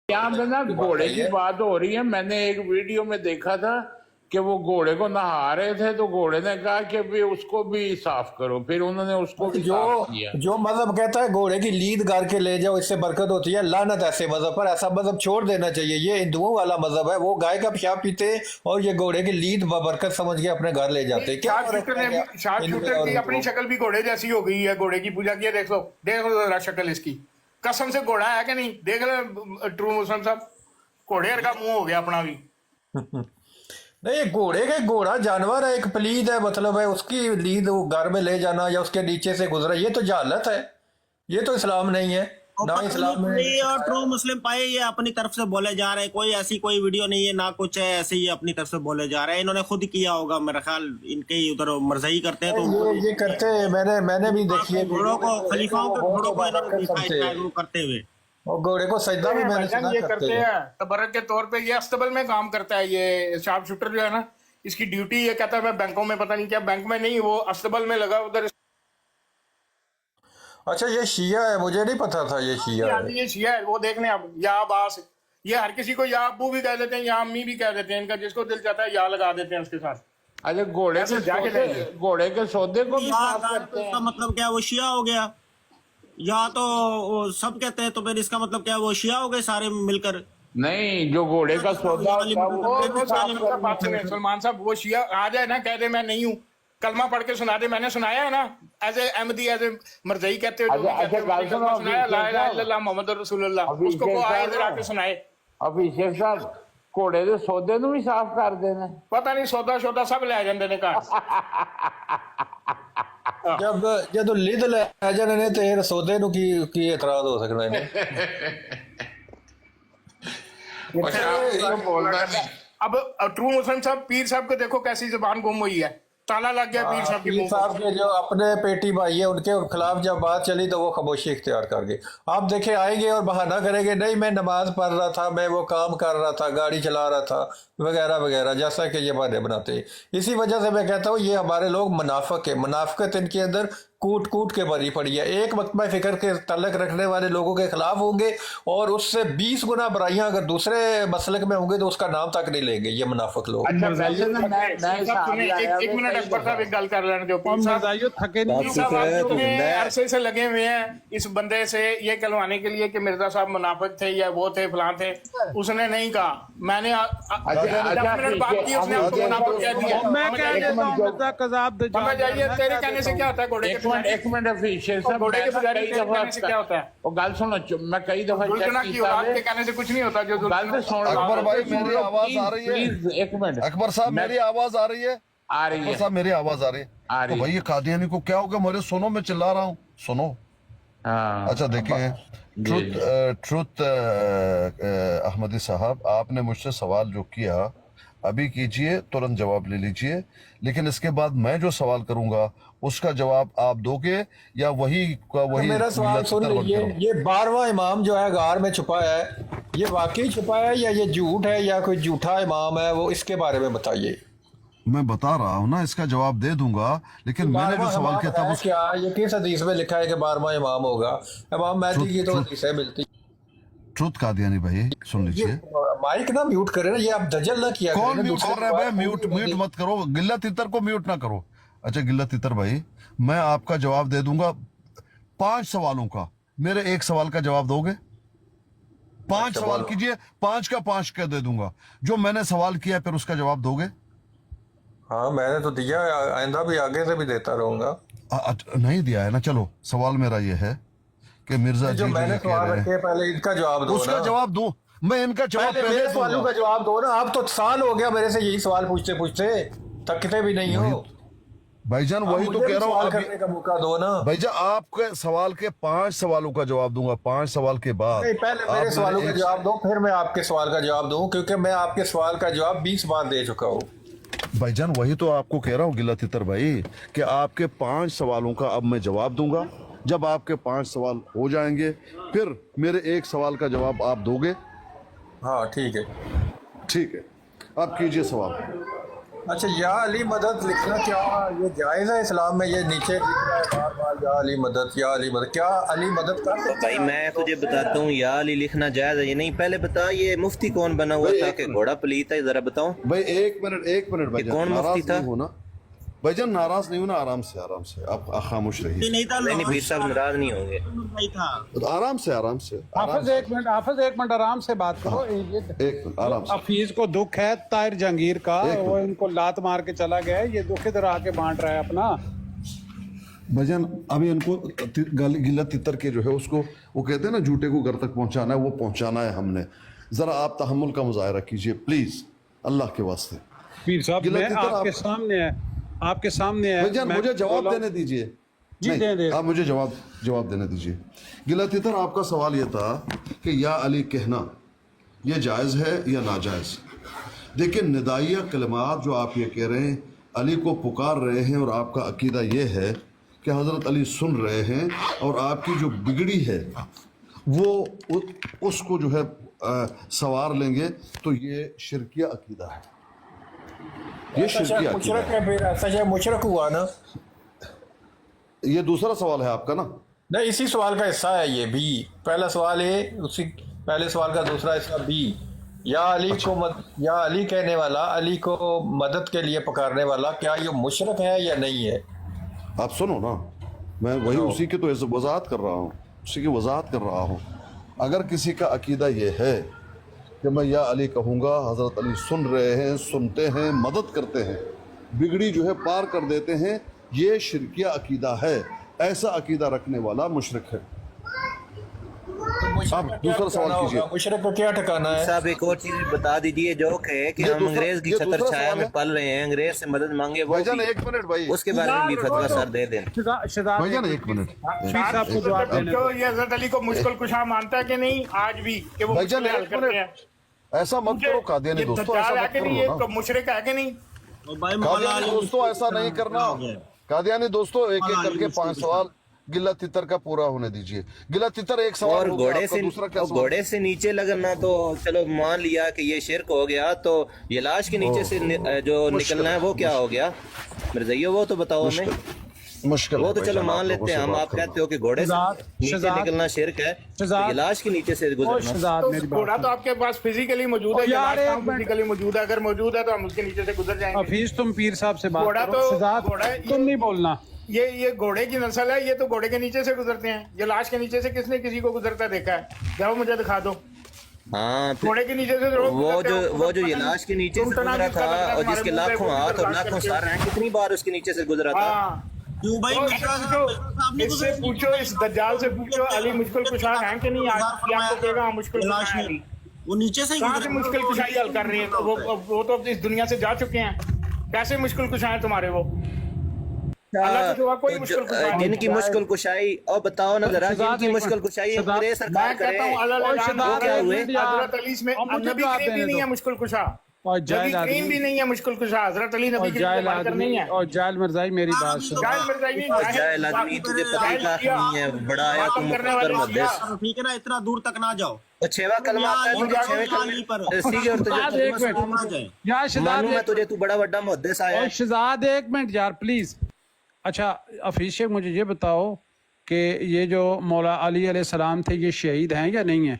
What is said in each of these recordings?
यहाँ पे ना घोड़े की बात हो रही है। मैंने एक वीडियो में देखा था कि वो घोड़े को नहा रहे थे, तो घोड़े ने कहा कि भी उसको भी साफ करो, फिर उन्होंने उसको भी साफ किया। जो मजहब कहता है घोड़े की लीद घर के ले जाओ, इससे बरकत होती है, लानत ऐसे मजहब पर। ऐसा मजहब छोड़ देना चाहिए। ये हिंदुओं वाला मजहब है, वो गाय का पेशाब पीते और ये घोड़े की लीद बरकत समझ के अपने घर ले जाते। क्या शार्प शूटर की अपनी शक्ल भी घोड़े जैसी हो गई है। घोड़े की पूजा की, देख लो जरा शक्ल इसकी। कसम से घोड़ा है कि नहीं? देख लो ट्रू मुस्लिम साहब, घोड़े का मुंह हो गया अपना भी। नहीं, घोड़ा जानवर है, एक पलीद है, मतलब है उसकी लीद वो घर में ले जाना या उसके नीचे से गुजरा, ये तो जहालत है। ये तो इस्लाम नहीं है ना। इस्लाम में और ट्रू मुस्लिम पाए ये अपनी तरफ से बोले जा रहे हैं, कोई ऐसी कोई वीडियो नहीं है ना कुछ है, ऐसे ही अपनी तरफ से बोले जा रहे हैं। इन्होंने खुद किया होगा मेरा ख्याल, इनके ही उधर मरज़ई करते हैं तो ये करते हैं। मैंने भी देखी है घोड़ों को, खलीफाओं के घोड़ों को इन्होंने दिखाया करते हुए, और घोड़े को सजदा भी मैंने सुना ये करते हैं तबर्रक के तौर पे। ये अस्तबल में काम करता है ये शार्प शूटर जो है ना, इसकी ड्यूटी ये कहता है मैं बैंकों में, पता नहीं क्या बैंक में नहीं, वो अस्तबल में लगा उधर। अच्छा, ये शिया है, मुझे नहीं पता था ये शिया है। ये शिया है, वो देखने आप या अब्बास, ये हर किसी को या अब्बू भी कह देते हैं या अम्मी भी कह देते हैं, इनका जिसको दिल चाहता है या लगा देते हैं उसके साथ। अरे घोड़े के सौदे को भी साफ करते हैं। इसका मतलब क्या वो शिया हो गया? या तो सब कहते हैं तो फिर इसका मतलब क्या वो शिया हो गए सारे मिलकर? नहीं, जो घोड़े का सौदा सलमान साहब, वो शिया आ जाए ना, कह दे मैं नहीं हूँ, कलमा पढ़ के सुना दे। मैंने सुनाया है ना, as a Ahmadi, as a Marzai कहते हो, मोहम्मद रसूलुल्लाह, उसको को आए इधर आके सुनाए। अभी शेख साहब घोड़े के सौदे भी साफ कर देना, पता नहीं सौदा शौदा सब ले जाते ने घर। जब लिद ले जाने ने ते सौदे नु की एतराज हो सकना है। अब ट्रू मुस्लिम साहब, पीर साहब को देखो कैसी जुबान गुम हुई है, ताला लग गया पीर साहब की मुंह। साहब के जो अपने पेटी भाई है उनके खिलाफ जब बात चली तो वो खामोशी इख्तियार कर गए। आप देखे आएंगे और बहाना करेंगे, नहीं मैं नमाज पढ़ रहा था, मैं वो काम कर रहा था, गाड़ी चला रहा था, वगैरह वगैरह, जैसा कि ये बहाने बनाते हैं। इसी वजह से मैं कहता हूँ ये हमारे लोग मुनाफिक है। मुनाफिकत इनके अंदर कूट कूट के भरी पड़ी है। एक मकमा फिक्र के तल्लक रखने वाले लोगों के खिलाफ होंगे और उससे 20 गुना बुराइयां अगर दूसरे मसलक में होंगे तो उसका नाम तक नहीं लेंगे ये मुनाफिक लोग। अच्छा, एक मिनट अकबर साहब, एक गल कर लेने दो। थके नहीं, अरसे से लगे हुए हैं इस बंदे से ये कहलवाने के लिए कि मिर्जा साहब मुनाफिक थे या वो थे फलां थे। उसने नहीं कहा, मैंने 10 मिनट बात की, उसने उसको मुनाफिक कह दिया। समझ आइए, तेरे कहने से क्या होता है? घोड़े एक मिनट शेख साहब, घोड़े के पुजारी के कहने से क्या होता है? वो गल सुनो, मैं कई दफा के कहने से कुछ नहीं होता। जो गल तो सुन, अकबर भाई मेरी आवाज आ रही है? प्लीज एक मिनट। अकबर साहब मेरी आवाज आ रही है? आ रही है साहब, मेरी आवाज आ रही है? तो भाई ये कादियानी को क्या हो गया? मेरे सुनो, मैं चिल्ला रहा हूँ, सुनो। अच्छा देखिए, ट्रुथ अहमदी साहब, आपने मुझसे सवाल जो किया अभी कीजिए, तुरंत जवाब ले लीजिए, लेकिन इसके बाद मैं जो सवाल करूंगा उसका जवाब आप दोगे या वही का वही? तो मेरा सवाल सुन लीजिए, ये 12वां इमाम जो है गार में छुपा है, ये वाकई छुपा है या ये झूठ है या कोई झूठा इमाम है? वो इसके बारे में बताइए। मैं बता रहा हूँ ना, इसका जवाब दे दूंगा, लेकिन मैंने जो सवाल किया था क्या ये किस हदीस में लिखा है कि 12वां इमाम होगा? इमाम महदी की तो हदीसें मिलती। ट्रुथ कादियानी भाई सुन लीजिए, माइक ना म्यूट करे ना, ये आप दजल ना किया कौन म्यूट कर रहा है भाई? म्यूट मत करो, गिल्ला तितर को म्यूट ना करो। अच्छा गिल्ला तितर भाई, मैं आपका जवाब दे दूंगा 5 सवालों का। मेरे एक सवाल का जवाब दोगे? 5 सवाल कीजिए, 5 का 5 का दे दूंगा। जो मैंने सवाल किया फिर उसका जवाब दोगे? हाँ मैंने तो दिया, आइंदा भी आगे से भी देता रहूंगा। नहीं दिया है ना। चलो सवाल मेरा ये है कि मिर्जा जो जी मैंने सवाल रखे पहले इनका जवाब दो, उसका जवाब दो। मैं इनका जवाब मेरे सवालों का जवाब दो ना। आप तो साल हो गया मेरे से यही सवाल पूछते पूछते, थकते भी नहीं हो भाईजान। वही तो कह रहा हूँ, करने का मौका दो ना भाईजान। आपके सवाल के 5 सवालों का जवाब दूंगा। 5 सवाल के बाद पहले मेरे सवालों का जवाब दो, फिर मैं आपके सवाल का जवाब दूं, क्योंकि मैं आपके सवाल का जवाब 20 बार दे चुका हूँ। भाईजान वही तो आपको कह रहा हूँ गिला तितर भाई, कि आपके 5 सवालों का अब मैं जवाब दूंगा। जब आपके 5 सवाल हो जाएंगे फिर मेरे एक सवाल का जवाब आप दोगे। हाँ ठीक है, ठीक है, आप कीजिए सवाल। अच्छा, या अली मदद लिखना क्या ये जायज़ है इस्लाम में? ये नीचे बार बार या अली मदद, या अली मदद। क्या अली मदद कर सकता भाई मैं तुझे बताता हूँ, या अली लिखना जायज है ये नहीं। पहले बता ये मुफ्ती कौन बना हुआ था कि घोड़ा पलीता है, जरा बताओ भाई। एक मिनट भाईजान, कौन मुफ्ती नाराज था? नहीं होना भाईजान, नाराज नहीं होना, आराम से आप खामोश रहिए। नहीं था, नहीं पीर साहब नाराज नहीं होंगे। नहीं था। आराम से हाफिज एक मिनट आराम से बात करो। एक मिनट आराम से। हफीज को दुख है ताहिर जहांगीर का, वो इनको लात मार के चला गया है, ये दुख इधर आके बांट रहा है अपना। भजन अभी इनको गिला तितर के जो है उसको, वो कहते हैं ना झूठे को घर तक पहुंचाना है, वो पहुंचाना है हमने। जरा आप तहम्मुल का मुजाहरा कीजिए प्लीज, अल्लाह के वास्ते। पीर साहब गिला मैं तितर आपके सामने है भजन मुझे जवाब देने दीजिए। जी नहीं, दे। आप मुझे जवाब देने दीजिए। गिला तितर आपका सवाल ये था कि या अली कहना ये जायज़ है या नाजायज़। देखिए निदाइया कलमात जो आप ये कह रहे हैं, अली को पुकार रहे हैं और आपका अकीदा ये है कि हज़रत अली सुन रहे हैं और आपकी जो बिगड़ी है वो उसको जो है सवार लेंगे, तो ये शिरकिया अकीदा है, ये शिरकिया अकीदा मुशरक है, फिर ऐसा है मुशरक हुआ ना। ये दूसरा सवाल है आपका ना? नहीं, इसी सवाल का हिस्सा है ये भी। पहला सवाल है, उसी पहले सवाल का दूसरा हिस्सा भी। या अली को या अली कहने वाला, अली को मदद के लिए पुकारने वाला, क्या ये मुशरक है या नहीं है? आप सुनो ना, मैं वही उसी की तो वजाहत कर रहा हूँ, उसी की वजाहत कर रहा हूँ। अगर किसी का अकीदा ये है कि मैं या अली कहूँगा, हज़रत अली सुन रहे हैं, सुनते हैं, मदद करते हैं, बिगड़ी जो है पार कर देते हैं, ये शिरकिया अकीदा है। ऐसा अकीदा रखने वाला मुशरिक है। अब दूसरा सवाल कीजिए। मुशरक को क्या ठिकाना है? साहब एक और चीज बता दीजिए, जो है कि हम अंग्रेज की छतर छाया में पल रहे हैं, अंग्रेज से मदद मांगे वो भाईजान भी, एक मिनट भाई, उसके बारे में भी फतवा सर दे दें। भाईजान एक मिनट। साहब को जवाब देने जो ये हजरत अली को मुश्किल कुशा मानता है कि नहीं आज भी, कि वो भाईजान मुश्किल हल एक करते हैं? मिनट, ऐसा मत करो कादियानी दोस्तों, ऐसा है मत कि करो नहीं, ना। ये मुशरिक है कि नहीं? भाई मौला कादियानी अली दोस्तों ऐसा नहीं करना। कादियानी दोस्तों एक एक करके 5 सवाल गिला तितर का पूरा होने दीजिए। गिला तितर एक सवाल और हो गया, घोड़े आपका से दूसरा क्या सवाल? घोड़े से नीचे लगना तो चलो मान लिया कि ये शिरक हो गया, तो ये लाश के नीचे से जो निकलना है वो क्या हो गया मिर्ज़ाइयो, वो तो बताओ हमें। मुश्किल वो है तो चलो भाईजान, मान आप लोगों लेते हैं से हम, बात आप करना। कहते हो कि घोड़े से नीचे निकलना शिरक है, तो ये लाश के नीचे से गुजरना। शहजाद तो मेरी घोड़ा बात तो आपके पास फिजिकली मौजूद है, यार, एक मिनट। फिजिकली मौजूद है, अगर मौजूद है तो हम उसके नीचे से गुजर जाएंगे। हफीज तुम पीर साहब से बात घोड़ा करो। तो- शहजाद घोड़ा तुम नहीं बोलना। ये घोड़े की नस्ल है, ये तो घोड़े के नीचे से गुजरते हैं। ये लाश के नीचे से किसने किसी को गुजरता देखा है? जाओ मुझे दिखा दो। हाँ घोड़े के नीचे से लोग गुजरते हैं, वो जो ये लाश के नीचे से टूटना गुजरा जिसका था लगता है और हमारे जिसके मुंह पे लाखों वो हाथ और बर्दाश्त लाखों करके। सर हैं, कितनी बार उसके नीचे से गुजरा था। हाँ, क्यों भाई? और इससे पूछो, इस दज्जाल से पूछो अली मुश्किल कुशा है कि नहीं? आज आपको कहेगा हाँ, मुश्किल कुशा है अली। वो नीचे से ही कहाँ से गुजरा। मुश्किल कुशाई हल कर रही है? तो वो तो इस दुनिया से जा चुके हैं। कैसे मुश्किल कुशा है तुम्हारे वो? अल्लाह के सिवा कोई मुश्किल कुशा नहीं। जिनकी मुश्किल कुशाई और बताओ ना जरा, जिनकी मुश्किल कुशाई अंग्रेज सरकार मैं कहता हूँ करे, अल्लाह वो क्या हुए? हजरत अली में नबी करीम भी नहीं है मुश्किल कुशा, और नबी जाहिल करीम आदमी भी नहीं है मुश्किल कुशा। हजरत अली नबी और करीम जाहिल से बढ़कर आदमी नहीं है। और जाहिल मिर्जाई मेरी बात सुन। जाहिल मिर्ज़ाई नहीं, और जाहिल आदमी तुझे पता ही काफ नहीं है, बड़ा आया तुम करने वाले मुख्तर मुहद्दिस। शिया। ठीक है ना, इतना दूर तक ना जाओ। और छेवा कलमा आता है तुझे, छेवे कलमे सीखे और तुझे शहजाद एक मिनट यार, शहजाद मालूम है एक- तुझे, तू बड़ा बड़ा मुहद्दिस आया और है। शहजाद एक मिनट यार प्लीज। अच्छा हफीज शेख मुझे ये बताओ कि ये जो मौला अली अलैहिस्सलाम थे, ये शहीद हैं या नहीं है?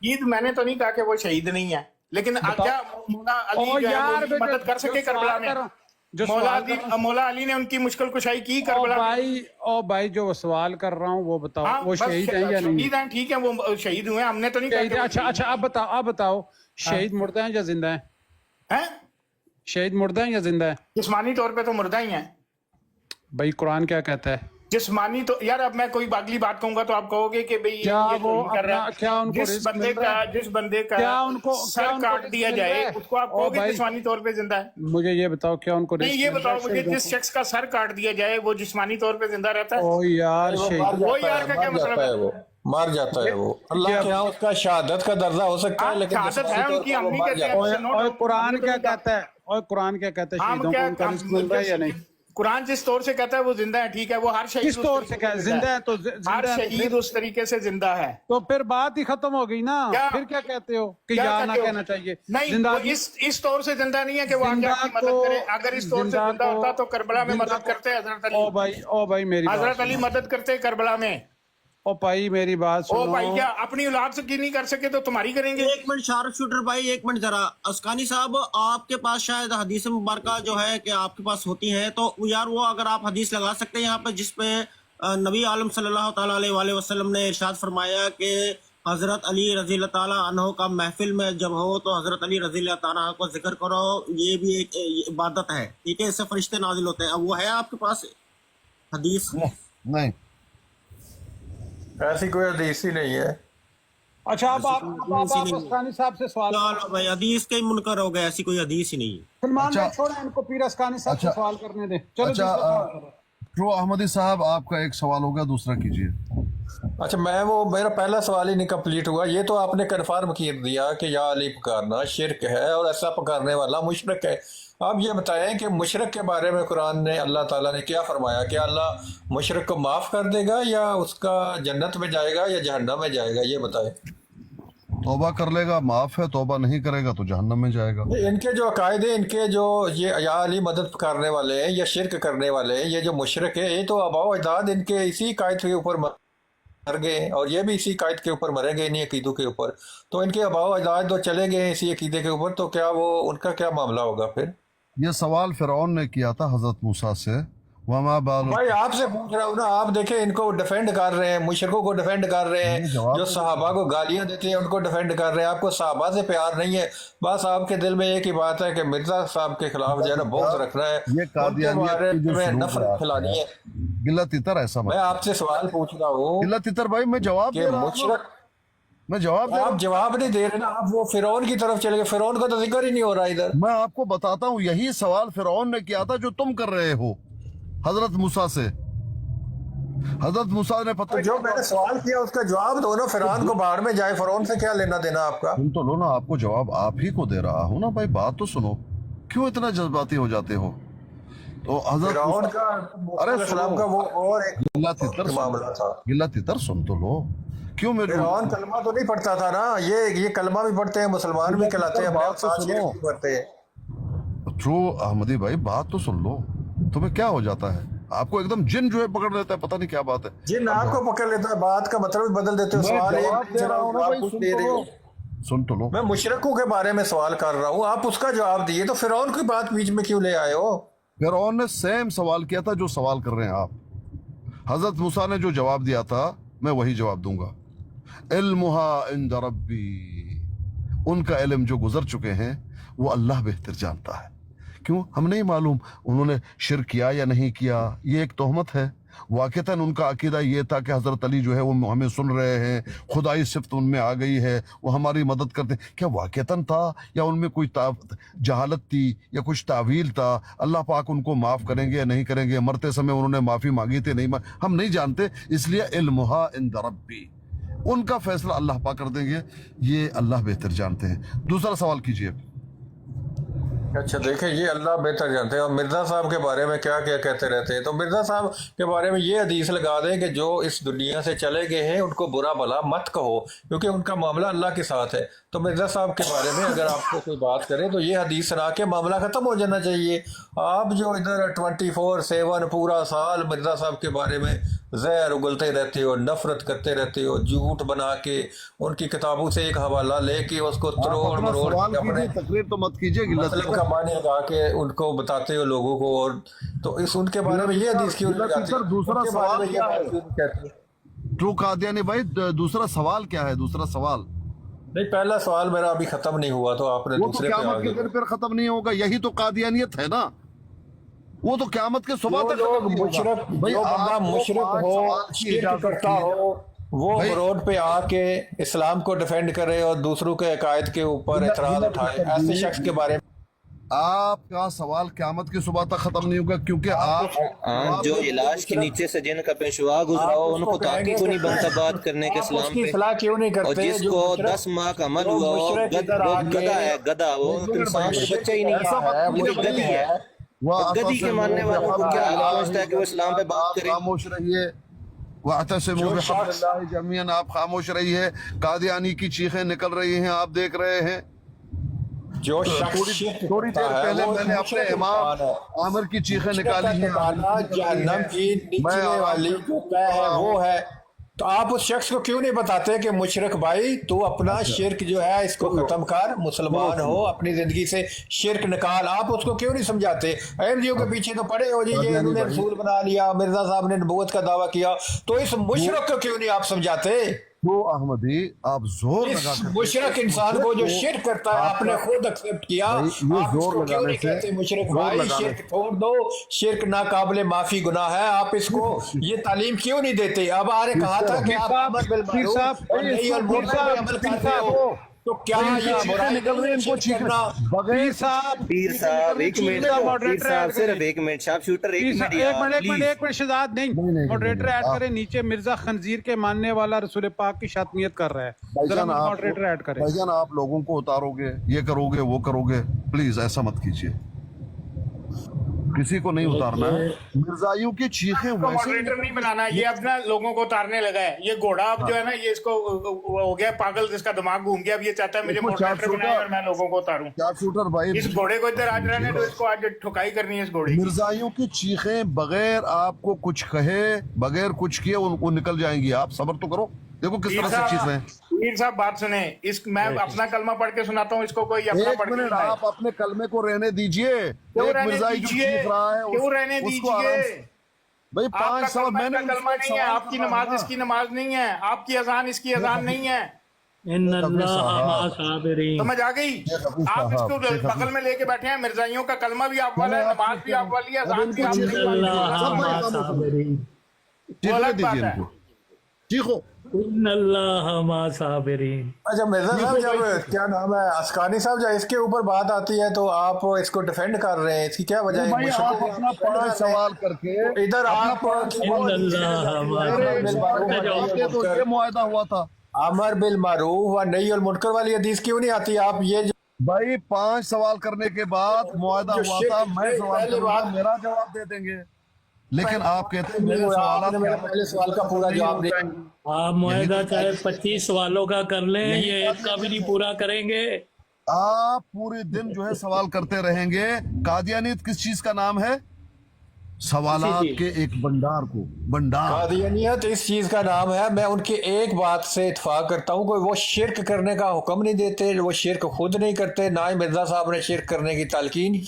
ईद मैंने तो नहीं कहा कि वो शहीद नहीं है, लेकिन क्या मौला अली और जो है वो यार उनकी मदद कर सके करबला में? मौला अली ने उनकी मुश्किल कुशाई की करबला में। भाई जो सवाल कर रहा हूँ वो बताओ, हाँ, वो बस शहीद हैं या नहीं? शहीद हैं, ठीक है, वो शहीद हुए, हमने तो नहीं कहा शहीद कि है। वो अच्छा शहीद अच्छा अब बताओ शहीद मुर्दा हैं या जिंदा है? हैं। शहीद मुर्दा हैं या जिंदा है? जिस्मानी तौर पे तो मुर्दा ही है। भाई कुरान क्या कहता है? जिस्मानी तो यार, अब मैं कोई बागली बात कहूंगा तो आप कहोगे कि भाई क्या ये वो जुल्म कर रहा है। क्या उनको जिस रिस्क बंदे मिल रहा है? जिस बंदे का क्या उनको काट दिया रिस्क मिल रहा जाए, है? उसको आप ओ कहोगे भाई, जिस्मानी तौर पे जिंदा है? मुझे ये बताओ क्या उनको नहीं, रिस्क ये मिल बताओ रहा है मुझे, शहीदों जिस शख्स का सर काट दिया जाए वो जिस्मानी तौर पे जिंदा रहता को? है? ओ यार वो शहीद वो यार का क्या मतलब है? वो मार जाता है। वो अल्लाह के यहाँ उसका शहादत का दर्जा हो सकता है, लेकिन शहादत है जिस्मानी उनकी, तौर हम पर नहीं वो मार कहते हैं। जाता है। और कुरान क्या कहता है? और कुरान क्या कहता है? हम शहीदों को क्या उनका रिस्क मिल रहा है या नहीं? कुरान जिस तौर से कहता है वो जिंदा है, ठीक है, वो हर शहीद किस उस तौर तरीके से क्या जिंदा है? तो जिंदा हर है तो शहीद फिर- उस तरीके से जिंदा है। तो फिर बात ही खत्म हो गई ना। क्या? फिर क्या कहते हो कि क्या या ना कहते हो? कहना चाहिए? नहीं, जिंदा वो इस तौर से जिंदा नहीं है कि वो आगे जिंदा आपकी मदद को- करे। अगर इस तौर से जिंदा जिंदा को- होता तो करबला में जिंदा मदद को- करते हजरत ओ अली। भाई मेरी बात हजरत अली सुनो। मदद करते करबला में। ओ भाई मेरी बात ओ सुनो। भाई क्या अपनी औलाद से की नहीं कर सके तो तुम्हारी करेंगे? एक मिनट शार्प शूटर भाई, एक मिनट जरा। अस्कानी साहब, आपके पास शायद हदीस मुबारका जो है कि आपके पास होती है, तो यार वो अगर आप हदीस लगा सकते हैं यहाँ पे जिसपे नबी आलम सल्लल्लाहु ताला अलैहि वसल्लम ने इरशाद फरमाया कि हजरत अली रजी अल्लाह ताला अन्हो का महफिल में जब हो तो हजरत अली रजी अल्लाह ताला को जिक्र करो, ये भी एक इबादत है, ठीक है, इससे फरिश्ते नाजिल होते हैं। अब वो है आपके पास हदीस? नहीं, ऐसी कोई हदीस ही नहीं है। अच्छा अब आप अस्कानी साहब से सवाल चलो भाई, हदीस के ही मुनकर हो गए, ऐसी कोई हदीस ही नहीं है। सलमान अच्छा। भाई छोड़ें इनको, पीर अस्कानी साहब से अच्छा। सवाल करने दें। चलो अच्छा, दूसरा सवाल करो। ट्रू अहमदी साहब, आपका एक सवाल हो गया, दूसरा कीजिए। अच्छा, मेरा पहला सवाल ही नहीं कंप्लीट हुआ। ये तो आपने कन्फर्म कर दिया कि या अली पुकारना शिरक है और ऐसा पुकारने वाला मुशरक है। आप ये बताएं कि मुशरक के बारे में कुरान ने, अल्लाह ताला ने क्या फरमाया? कि अल्लाह मुशरक को माफ़ कर देगा या उसका जन्नत में जाएगा या जहन्नम में जाएगा? ये बताएं। तौबा कर लेगा माफ है, तौबा नहीं करेगा तो जहन्नम में जाएगा। इनके जो अकायदे, इनके जो ये या अली मदद करने वाले हैं या शिरक करने वाले हैं, ये जो मुशरक है, ये तो आबाओ अजदाद इनके इसी कायद के ऊपर मर गए और ये भी इसी कायद के ऊपर मरेंगे, इन्हीं अकीदों के ऊपर। तो इनके आबाओ अजदाद तो चले गए इसी अकीदे के ऊपर, तो क्या वो उनका क्या मामला होगा फिर? ये सवाल फिरौन ने किया था हजरत मूसा से। वमा बालु, भाई आपसे पूछ रहा हूँ ना, आप देखें इनको डिफेंड कर रहे हैं, मुशरकों को डिफेंड कर रहे हैं, जो सहाबा को गालियां देते हैं उनको डिफेंड कर रहे हैं। आपको सहाबा से प्यार नहीं है, बस आपके दिल में एक ही बात है कि मिर्जा साहब के खिलाफ जो है ना बहुत रखना है, ये उनके कादियानियत बारे की जो में सलूक नफरत है खिलानी है। गिला तितर ऐसा मैं मत। आपसे सवाल पूछ रहा हूँ गिला तितर भाई, मैं जवाब कि दे रहा हूँ, मुशरक, मैं जवाब दे रहा आप हूँ। जवाब नहीं दे रहे ना, आप वो फिरौन की तरफ चले गए। फिरौन का तो जिक्र ही नहीं हो रहा इधर। मैं आपको बताता हूँ, यही सवाल फिरौन ने किया था जो तुम कर रहे हो हजरत मूसा से। हजरत मूसा ने पता जो मैंने सवाल किया उसका जवाब दो ना, फिरौन को बाहर में जाए, फिरौन से क्या लेना देना आपका? सुन तो लो ना, आपको जवाब आप ही को दे रहा हूँ ना भाई, बात तो सुनो, क्यों इतना जज्बाती हो जाते हो? तो हजरत फिरौन मूसा- का, अरे सलाम का वो और एक गिला तितर मामला था। गिला तितर सुन तो लो, क्यों मेरे फिरौन कलमा तो नहीं पढ़ता था ना, ये कलमा भी पढ़ते हैं, मुसलमान भी कहलाते हैं, बात तो सुनो। करते हैं। ट्रू अहमदी भाई, बात तो सुन लो, तुम्हें क्या हो जाता है? आपको एकदम जिन जो है पकड़ लेता है, पता नहीं क्या बात है। जिन आपको पकड़ लेता है, बात का मतलब भी बदल देते हो। सवाल जवाब दे रहा हूँ ना भाई, कुछ सुन दे तो रहे लो, हो। सुन तो लो। मैं मुशरकों के बारे में सवाल कर रहा हूँ, आप उसका जवाब दिए, तो फिरौन की बात बीच में क्यों ले आए हो? फिरौन ने सेम सवाल किया था जो सवाल कर रहे हैं आप। हजरत मूसा ने जो जवाब दिया था मैं वही जवाब दूंगा। इल्मुहा इंद रब्बी, उनका इल्म जो गुजर चुके हैं वो अल्लाह बेहतर जानता है। क्यों हम नहीं मालूम उन्होंने शिर्क किया या नहीं किया, ये एक तोहमत है। वाक़तन उनका अकीदा ये था कि हज़रत अली जो है वो हमें सुन रहे हैं, खुदाई सिफ्त उनमें आ गई है, वो हमारी मदद करते हैं। क्या वाक़तन था या उनमें कोई जहालत थी या कुछ तावील था? अल्लाह पाक उनको माफ़ करेंगे या नहीं करेंगे? मरते समय उन्होंने माफ़ी मांगी थी, नहीं हम नहीं जानते। इसलिए इल्मुहा इंद रब्बी, उनका फैसला अल्लाह पाक कर देंगे, ये अल्लाह बेहतर जानते हैं। दूसरा सवाल कीजिए। अच्छा देखें, ये अल्लाह बेहतर जानते हैं। और मिर्ज़ा साहब के बारे में क्या क्या कहते रहते हैं, तो मिर्ज़ा साहब के बारे में ये हदीस लगा दें कि जो इस दुनिया से चले गए हैं उनको बुरा भला मत कहो, क्योंकि उनका मामला अल्लाह के साथ है। तो मिर्ज़ा साहब के बारे में अगर आपको कोई बात करे तो ये हदीस सुना के मामला ख़त्म हो जाना चाहिए। आप जो इधर 24/7 पूरा साल मिर्ज़ा साहब के बारे में जहर उगलते रहते हो, नफरत करते रहते हो, झूठ बना के उनकी किताबों से एक हवाला लेके उसको तरोड़ मरोड़ के अपने तकरीर तो मत कीजिए, मतलब का माने लगा के उनको बताते हो लोगों को। और तो इस उनके बारे में ये हदीस क्यों नहीं लगाते? सर, दूसरा उनके बारे सवाल में ये क्या बात है? क्यों नहीं कहते? ट्रू कादियानी भाई, दूसरा सवाल क्या है? दूसरा सवाल नहीं, पहला सवाल मेरा अभी खत्म नहीं हुआ, तो आपने वो तो दूसरे पे आ क़यामत के गए। दिन फिर खत्म नहीं होगा, यही तो कादियानियत है ना। वो तो क़यामत के सुबह जो तक लोग खत्म नहीं होगा। मुशरक, भाई, जो बंदा आपको मुशरक 5 हो, सवाल की शिर्क इजाजत करता की है। हो, वो भाई- रोड पे आके इस्लाम को डिफेंड करे और दूसरों के अकायद के ऊपर एतराज उठाए, ऐसे शख्स के बारे में आपका सवाल क़यामत की सुबह तक खत्म नहीं होगा, क्योंकि आप जो इलाज के नीचे से जिनका पेशवा गुजरा हो उनको ताकि को नहीं बनता बात करने के इस्लाम उसकी पे। सलाह क्यों नहीं और करते? जिसको 10 माह का अमल हुआ हो, वो गधा है, गधा, वो इंसान तो बच्चा ही नहीं है, वो तो गधी है। गद्दी के मानने वालों को क्या पहुंचता है कि वो इस्लाम पे बात आप करें? खामोश रहिए। वातसिमू बिहब्लिल्लाहि जमीअन, आप खामोश रहिए। कादियानी की चीखें निकल रही हैं, आप देख रहे हैं। जो थोड़ी देर पहले मैंने अपने इमाम आमिर की चीखें निकाली हैं। जहन्नम की निचले वाली जो तय है वो है, तो आप उस शख्स को क्यों नहीं बताते कि मुशरक भाई तू अपना शिरक जो है इसको खत्म कर, मुसलमान हो, अपनी जिंदगी से शिरक निकाल। आप उसको क्यों नहीं समझाते? अहमदियों के पीछे तो पड़े हो जी, ये इन्होंने रसूल बना लिया, मिर्जा साहब ने नबूवत का दावा किया, तो इस मुशरक को क्यों नहीं आप समझाते? वो अहमदी आप जोर लगा इस मुशरक इंसान को जो शिरक करता है आपने खुद एक्सेप्ट किया, आप इसको क्यों नहीं कहते मुशरक भाई शिरक छोड़ दो, शिरक नाकाबिले माफी गुनाह है, आप इसको ये तालीम क्यों नहीं देते? अब आपने कहा था कि आप अमर बिल मारूफ और नही अल मुनकर पे अमल करते हो, तो क्या ये बुराई निकल रही है इनको करना? पीर साहब पीर साहब एक मिनट, पीर साहब सिर्फ एक मिनट, शार्प शूटर एक मिनट यार, एक मिनट शहजाद नहीं, मॉडरेटर ऐड करें। नीचे मिर्जा खंजीर के मानने वाला रसूल पाक की शातमियत कर रहा है, जरा मॉडरेटर ऐड करें। भाईजान आप लोगों को उतारोगे, ये करोगे वो करोगे, प्लीज ऐसा मत कीजिए, किसी को नहीं उतारना है। मिर्जाइयों की चीखें वैसे मॉडरेटर नहीं बनाना, ये अपना लोगों को उतारने लगा है। ये घोड़ा अब जो है ना, ये इसको हो गया पागल, जिसका दिमाग घूम गया। अब ये चाहता है मुझे मॉडरेटर बनाए और मैं लोगों को उतारूं। क्या शूटर भाई, इस घोड़े को इधर आज रहने दो, इसको आज ठुकाई करनी है इस घोड़े की। मिर्जाइयों की चीखें बगैर आपको कुछ कहे, बगैर कुछ किए उनको निकल जाएंगी। आप सब्र तो करो, देखो किस तरह से चीख रहे हैं। पीर साहब बात सुने, इस मैं अपना कलमा पढ़ के सुनाता हूँ, इसको कोई अपना एक पढ़ के मिनट, सुनाए। आप अपने कलमे को रहने दीजिए। क्यों एक रहने मिर्जाई जो दीजिए? चीख रहा है क्यों रहने उसको आराम दीजिए? से- भाई आपका 5 सवाल कलमा मैंने इसका कलमा नहीं है, आपकी नमाज इसकी नमाज नहीं है, आपकी अजान इसकी अजान नहीं है। समझ आ गई? आप इसको बगल में लेके बैठे हैं। मिर्जाइयों का कलमा भी आप वाला है, नमाज भी आप वाली है, अजान भी आप वाली है। वो अलग बात है। चीखो। अच्छा मिर्जा साहब, जब क्या नाम है अस्कानी साहब, जब इसके ऊपर बात आती है तो आप इसको डिफेंड कर रहे हैं, इसकी क्या वजह है? भाई आप अपना 5 सवाल करके इधर आप तो ये मुआहदा हुआ था। अमर बिल मारूफ और नही अल मुनकर वाली हदीस क्यों नहीं आती? आप ये भाई 5 सवाल करने के बाद मुआहदा हुआ था, मैं सवाल करूंगा, मेरा जवाब दे देंगे, लेकिन आप कहते हैं मेरे आपने मेरे पहले सवाल का पूरा जवाब दिया। आप मुआहदा चाहे 25 सवालों का कर लें, ये एक का भी नहीं पूरा करेंगे। आप पूरे दिन जो है सवाल करते रहेंगे। कादियानियत किस चीज का नाम है? सवालात के एक भंडार। कादियानियत इस चीज का नाम है। मैं उनकी एक बात से इत्फाक करता हूँ, कोई वो शिरक करने का हुक्म नहीं देते, वो शिरक खुद नहीं करते, ना ही मिर्जा साहब ने शिरक करने की तालकीन की।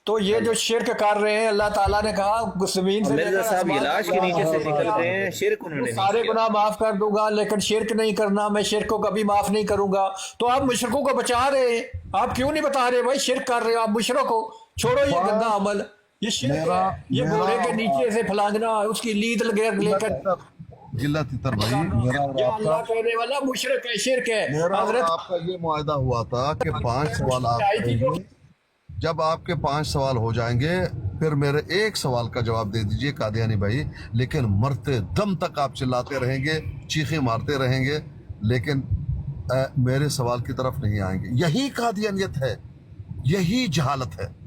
तो ये जो शिरक कर रहे हैं, अल्लाह ताला ने कहा जमीन से मिर्जा साहब ये लाश के नीचे से निकल रहे हैं, शिरक उन्होंने नहीं सारे किया। गुनाह माफ कर दूंगा, लेकिन शिरक नहीं करना, मैं शिरक को कभी माफ नहीं करूंगा। तो आप मुशरकों को बचा रहे हैं, आप क्यों नहीं बता रहे भाई शिरक कर रहे हो आप मुशरक को? छोड़ो ये गंदा अमल, ये शिरक है। ये घोड़े के नीचे से फलांगना, उसकी लीद लेकर गिल्ला तितर भाई, मेरा और अल्लाह कहने वाला मुशरक है, शिरक है। मेरा और आपका ये मुआहदा हुआ था कि 5 सवाल आप करेंगे। जब आपके 5 सवाल हो जाएंगे फिर मेरे एक सवाल का जवाब दे दीजिए कादियानी भाई, लेकिन मरते दम तक आप चिल्लाते रहेंगे, चीखें मारते रहेंगे, लेकिन मेरे सवाल की तरफ नहीं आएंगे। यही कादियानियत है, यही जहालत है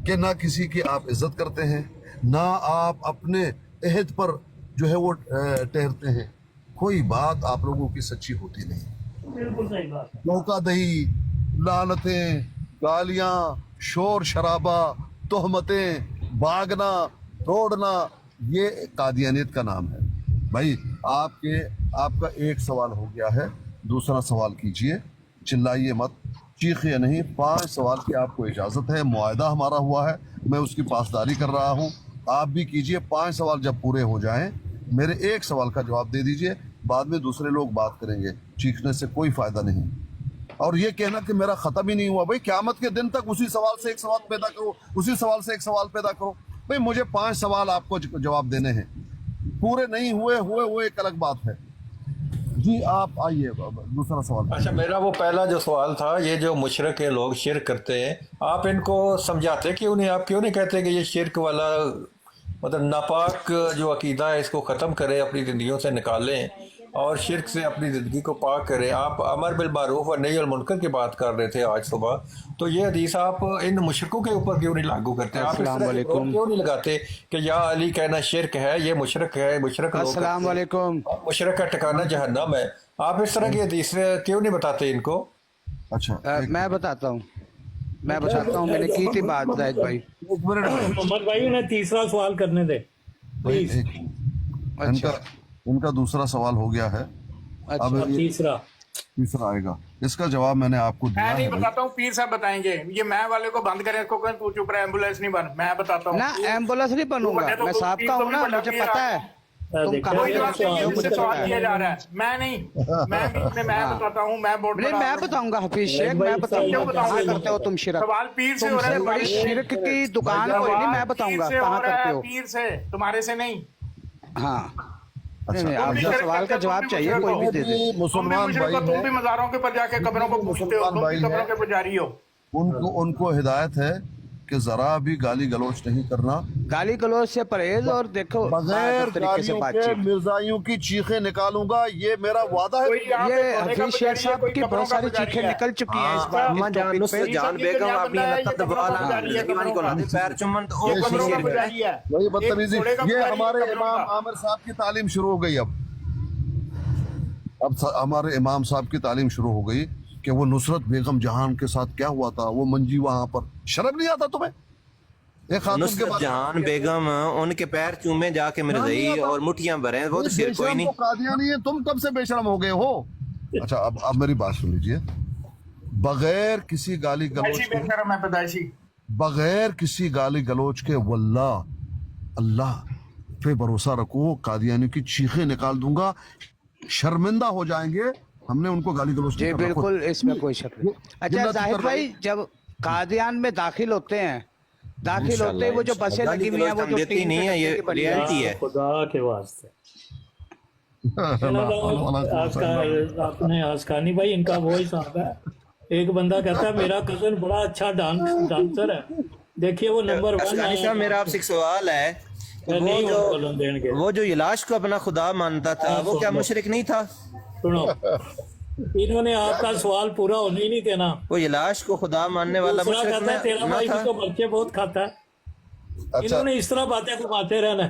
कि ना किसी की आप इज्जत करते हैं, ना आप अपने अहद पर जो है वो ठहरते हैं। कोई बात आप लोगों की सच्ची होती नहीं। बिल्कुल सही बात। धोखा दही, लानतें, गालियां, शोर शराबा, तोहमतें, भागना, तोड़ना, ये कादियानियत का नाम है। भाई आपका एक सवाल हो गया है, दूसरा सवाल कीजिए, चिल्लाइए मत, चीखिए नहीं। 5 सवाल की आपको इजाज़त है, मुआहदा हमारा हुआ है, मैं उसकी पासदारी कर रहा हूँ। आप भी कीजिए। 5 सवाल जब पूरे हो जाएं मेरे एक सवाल का जवाब दे दीजिए, बाद में दूसरे लोग बात करेंगे। चीखने से कोई फ़ायदा नहीं। और ये कहना कि मेरा ख़त्म ही नहीं हुआ, भाई क़यामत के दिन तक उसी सवाल से एक सवाल पैदा करो, उसी सवाल से एक सवाल पैदा करो। भाई मुझे 5 सवाल आपको जवाब देने हैं, पूरे नहीं हुए एक अलग बात है। जी आप आइए, दूसरा सवाल। अच्छा, मेरा वो पहला जो सवाल था, ये जो मुशरक के लोग शिरक करते हैं, आप इनको समझाते क्यों नहीं? आप क्यों नहीं कहते कि ये शिरक वाला मतलब नापाक जो अकीदा है इसको ख़त्म करें, अपनी ज़िंदगियों से निकालें? اور شرک سے اپنی زندگی کو پاک کرے. آپ امر بالمعروف اور نہی المنکر کی بات کر رہے تھے آج صبح, تو یہ حدیث آپ ان مشرکوں کے اوپر کیوں نہیں لاگو کرتے؟ آپ السلام علیکم کیوں نہیں لگاتے کہ یا علی کہنا شرک ہے, یہ مشرک ہے, مشرک لوگ السلام علیکم. مشرک کا ٹھکانہ جہنم ہے. آپ اس طرح کی حدیث کیوں نہیں بتاتے ان کو؟ اچھا میں بتاتا ہوں میں نے کی تھی بات زاہد بھائی. محمد بھائی انہیں تیسرا سوال کرنے دے پلیز. ان کا دوسرا سوال ہو گیا ہے, اب تیسرا آئے گا. اس کا جواب میں نے آپ کو دیا میں نہیں ہے. بتاتا ہوں, پیر صاحب بتائیں گے. یہ میں والے کو بند کریں, اس کو کہیں تو چپ رہے, ایمبولینس نہیں بن. میں بتاتا ہوں نا ایمبولینس نہیں بنوں گا, میں صاحب کا ہوں نا, مجھے پتا ہے تم کہاں کوئی جواب نہیں ہے, مجھے مجھ سے پتا سوال کیا ہے. جا رہا ہے. میں نہیں, میں بتاتا ہوں, میں بورڈ نہیں میں بتاؤں گا حفیظ شیخ, میں بتاؤں گا کہاں کرتے ہو تم شرک. سوال پیر سے تم ہو رہا سے ہے, بڑی شرک کی دکان کوئی نہیں, میں بتاؤں گا کہاں کرتے ہو. پیر سے, تمہارے سے نہیں. ہاں نہیں آپ کا سوال کا جواب چاہیے, کوئی بھی دے دے. مسلمان بھائی تم بھی مزاروں کے پر جا کے قبروں کو پوچھتے ہو, تم بھی قبروں کے پجاری ہو. ان کو ہدایت ہے کہ ذرا بھی گالی گلوچ نہیں کرنا, گالی گلوچ سے پرہیز, اور دیکھو بغیر طریقے سے گالیوں بات کے چیت. مرزائیوں کی چیخیں نکالوں گا, یہ میرا وعدہ ہے. یہ حفیظ شیخ صاحب کی بہت ساری چیخیں نکل چکی ہیں اس بات اما جان نصرت جان بیگم اپنی نتر دبالا دیوانی کو لاتے پیر چمن تو یہ قبروں کا پجاری ہے. وہی بدتمیزی. یہ ہمارے امام عامر صاحب کی تعلیم شروع ہو گئی. اب ہمارے امام صاحب کی تعلیم شروع ہو گئی کہ وہ نصرت بیگم جہان کے ساتھ کیا ہوا تھا, وہ منجی وہاں پر. شرم نہیں آتا تمہیں؟ ایک خاتون کے نصرت جہان بیگم ان کے پیر چومے جا کے مرزئی اور مٹھیاں بھریں, وہ تو شرک کوئی نہیں. قادیانی ہے, تم کب سے بے شرم ہو گئے ہو؟ اچھا اب میری بات سن لیجئے. بغیر کسی گالی گلوچ کے, بغیر کسی گالی گلوچ کے واللہ اللہ پہ بھروسہ رکھو, قادیانی کی چیخیں نکال دوں گا, شرمندہ ہو جائیں گے. ہم نے ان کو گالی گلوچ جی بالکل, اس میں کوئی شک نہیں. اچھا زاہد بھائی, جب قادیان میں داخل ہوتے ہیں وہ جو بسیں لگی ہوئی ہیں, وہ جو دیتی نہیں ہے, یہ ریئلٹی ہے. خدا کے واسطے آپ نے آسکانی بھائی, ان کا وہی صاحب ہے. ایک بندہ کہتا ہے میرا کزن بڑا اچھا ڈانسر ہے, دیکھیے وہ نمبر 1 صاحب. میرا آپ سے ایک سوال ہے, وہ جو یلاش کو اپنا خدا مانتا تھا, وہ کیا مشرک نہیں تھا؟ سنو, انہوں نے آپ کا سوال پورا ہونے ہی نہیں دینا. وہ یلاش کو خدا ماننے والا مشرک ہے, تیرا بھائی بھی تو بچے بہت کھاتا ہے. انہوں نے اس طرح باتیں گھماتے رہنا.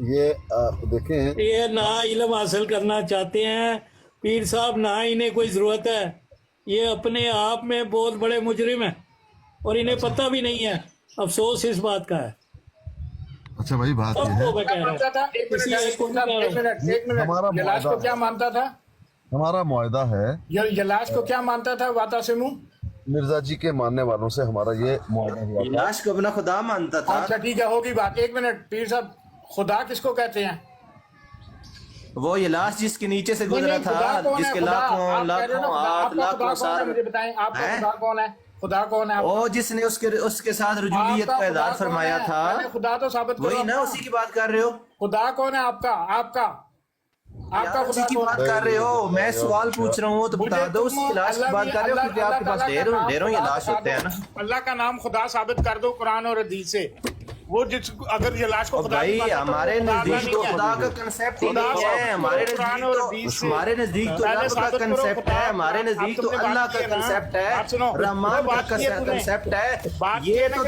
یہ دیکھیں, یہ نہ علم حاصل کرنا چاہتے ہیں پیر صاحب, نہ انہیں کوئی ضرورت ہے. یہ اپنے آپ میں بہت بڑے مجرم ہیں اور انہیں پتہ بھی نہیں ہے. افسوس اس بات کا ہے. اچھا بھائی بات ہمارا معاہدہ ہے. یلاش کو کیا مانتا تھا واتا سے منہ؟ مرزا جی کے ماننے والوں سے ہمارا یہ معاہدہ ہوا. یلاش کو اپنا خدا مانتا تھا. اچھا ٹھیک ہے, ہوگی بات. ایک منٹ پیر صاحب, خدا کس کو کہتے ہیں؟ وہ یلاش جس کے نیچے سے گزرا تھا, جس کے لاکھوں ہاتھ لاکھوں سار. مجھے بتائیں آپ کا خدا کون ہے؟ خدا کون ہے وہ جس نے اس کے ساتھ رجولیت کا اظہار فرمایا تھا؟ خدا تو ثابت کرو. وہی نا, اسی کی بات کر رہے ہو. خدا کون ہے آپ کا اسی کی بات کر رہے ہو. میں سوال پوچھ رہا ہوں تو بتا دو, اسی یلاش کی بات کر رہے ہو, کیونکہ آپ کے پاس ڈھیروں یلاش ہوتے ہیں نا. اللہ کا نام خدا ثابت کر دو قرآن اور حدیث سے. وہ جس اگر یلاش کو خدا بھائی ہمارے نزدیک تو خدا کا کنسیپٹ ہی نہیں ہے. ہمارے نزدیک تو رب کا کنسیپٹ ہے, ہمارے نزدیک تو اللہ کا کنسیپٹ ہے, رحمان کا کنسیپٹ ہے. یہ تو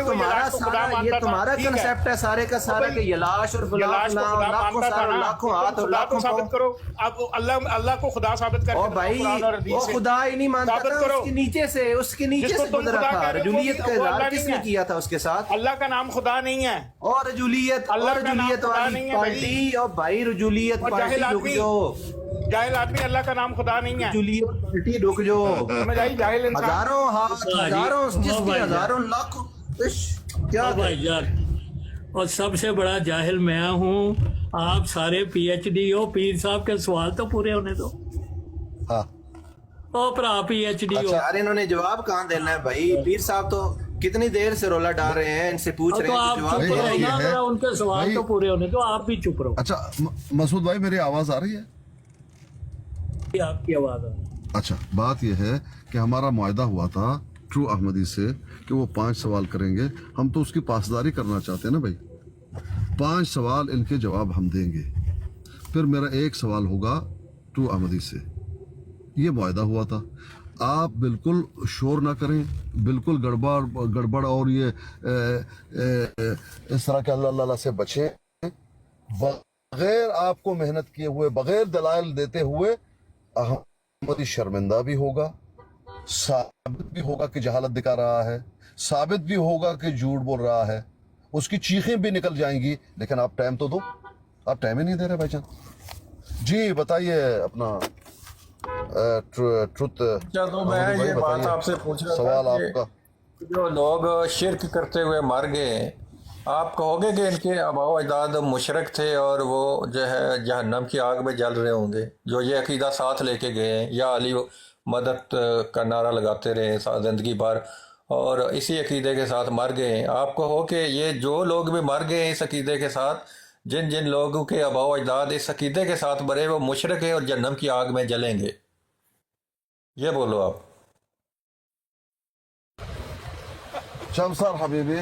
تمہارا کنسیپٹ ہے سارے کا سارا, کہ یلاش اور لاکھوں ہاتھ اور لاکھوں ثابت کرو. اب اللہ کو خدا ثابت کر. اور بھائی وہ خدا ہی نہیں مانتا تھا, اس کے نیچے سے گزرا تھا. رجولیت کا اظہار کس نے کیا تھا اس کے ساتھ؟ اللہ کا نام خدا نہیں ہے. اور رجولیت والی پارٹی, اور بھائی رجولیت پارٹی رک جو, جاہل آدمی, اللہ کا نام خدا نہیں ہے. رجولیت پارٹی رک جو. ہزاروں ہاتھ, ہزاروں لاکھوں کیا بھائی جان, اور سب سے بڑا جاہل میں ہوں, آپ سارے پی ایچ ڈی ہو. پیر صاحب کے سوال تو پورے ہونے دو. آپ پی ایچ ڈی ہو. یار انہوں نے جواب کہاں دینا ہے بھائی؟ پیر صاحب تو کتنی دیر سے رولا ڈال رہے ہیں, ان سے پوچھ رہے ہیں, ان کے سوال تو پورے ہونے دو, آپ بھی چپ رہو. اچھا مسعود بھائی, میری آواز آ رہی ہے؟ آپ کی آواز آ رہی ہے. اچھا, بات یہ ہے کہ ہمارا معاہدہ ہوا تھا ٹرو احمدی سے کہ وہ 5 سوال کریں گے. ہم تو اس کی پاسداری کرنا چاہتے ہیں نا بھائی. 5 سوال ان کے جواب ہم دیں گے. پھر میرا ایک سوال ہوگا टू अहमदी से ये मुआहदा हुआ था। आप बिल्कुल शोर ना करें, बिल्कुल गड़बड़ और ये इस तरह के अल्लाह अल्लाह से बचें। बगैर आपको मेहनत किए हुए, बगैर दलाइल देते हुए अहमदी शर्मिंदा भी होगा, साबित भी होगा कि जहालत दिखा रहा है, साबित भी होगा कि झूठ बोल रहा है, उसकी चीखें भी निकल जाएंगी। लेकिन आप टाइम तो दो, आप टाइम ही नहीं दे रहे भाईजान। जी बताइए अपना ट्रुथ। तो मैं ये बात आपसे पूछ रहा सवाल था आपका। जो लोग शिरक करते हुए मर गए, आप कहोगे कि इनके आबाओ अजदाद मुशरक थे और वो जो है जहन्नम की आग में जल रहे होंगे, जो ये अकीदा साथ लेके गए हैं, या अली मदद का नारा लगाते रहे ज़िंदगी भर और इसी अकीदे के साथ मर गए। आप कहो कि ये जो लोग भी मर गए इस अकीदे के साथ, जिन जिन लोगों के आबाओ अजदाद इस अकीदे के साथ मरे, वो मुशरक है और जहन्नम की आग में जलेंगे। ये बोलो आप। शमसार हबीबी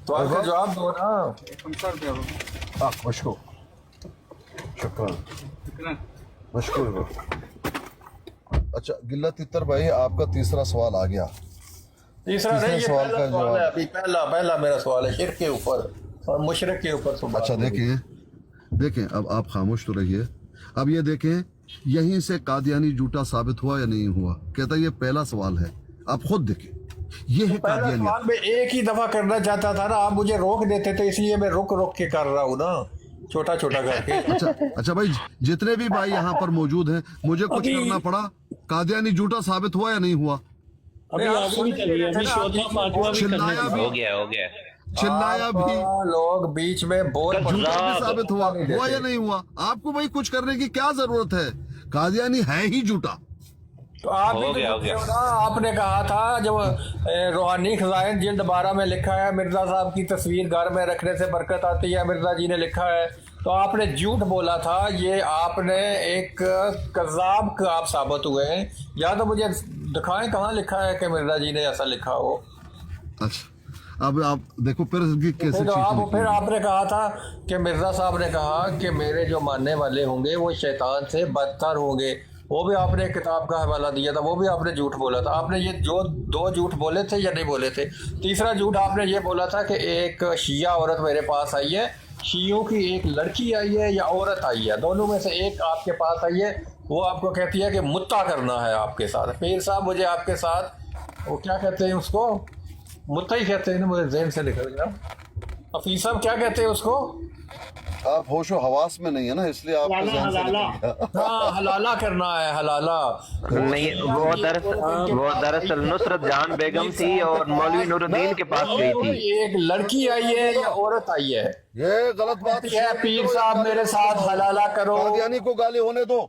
तो आपका जवाब दो ना। मशकूर, शुक्रान, मशकूर। अच्छा गिल्ला तितर भाई, आपका तीसरा सवाल आ गया। तीसरा नहीं, ये सवाल पहला का सवाल है। जवाब। अभी पहला मेरा सवाल है शिरक के ऊपर और मुशरक के ऊपर। अच्छा देखें अब आप खामोश तो रहिए। अब ये देखें, यहीं से कादियानी झूठा साबित हुआ या नहीं हुआ? कहता ये पहला सवाल है, आप खुद देखें, ये है पहला कादियानी। सवाल मैं एक ही दफा करना चाहता था ना, आप मुझे रोक देते थे, इसलिए मैं रुक के कर रहा हूँ ना, छोटा छोटा करके। अच्छा भाई, जितने भी भाई यहाँ पर मौजूद हैं, मुझे कुछ करना पड़ा? कादियानी झूठा साबित हुआ या नहीं हुआ? अभी आगे भी चलिए, अभी चौथा पांचवा भी चिल्लाया करने भी, हो गया चिल्लाया भी, लोग बीच में बोल झूठा भी साबित हुआ या नहीं हुआ? आपको भाई कुछ करने की क्या जरूरत है? कादियानी है ही झूठा। तो आप भी हो गया। ना, आपने कहा था जब रूहानी खजाइन जिल्द 12 में लिखा है मिर्जा साहब की तस्वीर घर में रखने से बरकत आती है, मिर्जा जी ने लिखा है, तो आपने झूठ बोला था। ये आपने एक कज़ाब का आप साबित हुए हैं। या तो मुझे दिखाएं कहाँ लिखा है कि मिर्जा जी ने ऐसा लिखा हो। अच्छा अब आप देखो फिर कैसे तो फिर आपने कहा था कि मिर्जा साहब ने कहा कि मेरे जो मानने वाले होंगे वो शैतान से बदतर होंगे। वो भी आपने किताब का हवाला दिया था, वो भी आपने झूठ बोला था। आपने ये जो दो झूठ बोले थे या नहीं बोले थे? तीसरा झूठ आपने ये बोला था कि एक शिया औरत मेरे पास आई है, शियों की एक लड़की आई है या औरत आई है, दोनों में से एक आपके पास आई है, वो आपको कहती है कि मुत्ता करना है आपके साथ। पीर साहब मुझे आपके साथ, वो क्या कहते हैं उसको, मुत्ता ही कहते हैं ना, मुझे ज़हन से निकल गया। हफीज साहब क्या कहते हैं उसको? आप होशो हवास में नहीं है ना, इसलिए आप हाँ, हलाला करना है, हलाला नहीं। वो दरअसल नुसरत जान बेगम थी और मौलवी नूरुद्दीन के पास गई थी। एक लड़की आई है या औरत आई है? ये गलत बात है। पीर साहब मेरे साथ हलाला करो। कादियानी को गाली होने दो।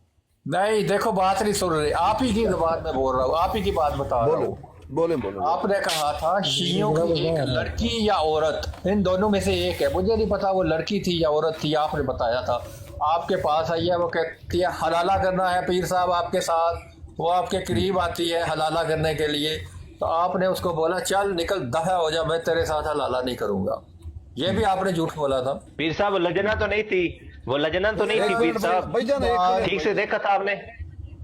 नहीं देखो, बात नहीं सुन रहे, आप ही की जुबान में बोल रहा हूँ, आप ही की बात बता रहा हूँ। बोले आपने कहा था शियों की एक लड़की या औरत, इन दोनों में से एक है। मुझे नहीं पता वो लड़की थी या औरत थी, आपने बताया था। आपके पास आई है, वो कहती है हलाला करना है पीर साहब आपके साथ, वो आपके करीब आती है हलाला करने के लिए, तो आपने उसको बोला चल निकल दफा हो जा, मैं तेरे साथ हलाला नहीं करूंगा। ये भी आपने झूठ बोला था। पीर साहब वो लजना तो नहीं थी, वो लजना तो नहीं थी पीर साहब, ठीक से देखा था आपने?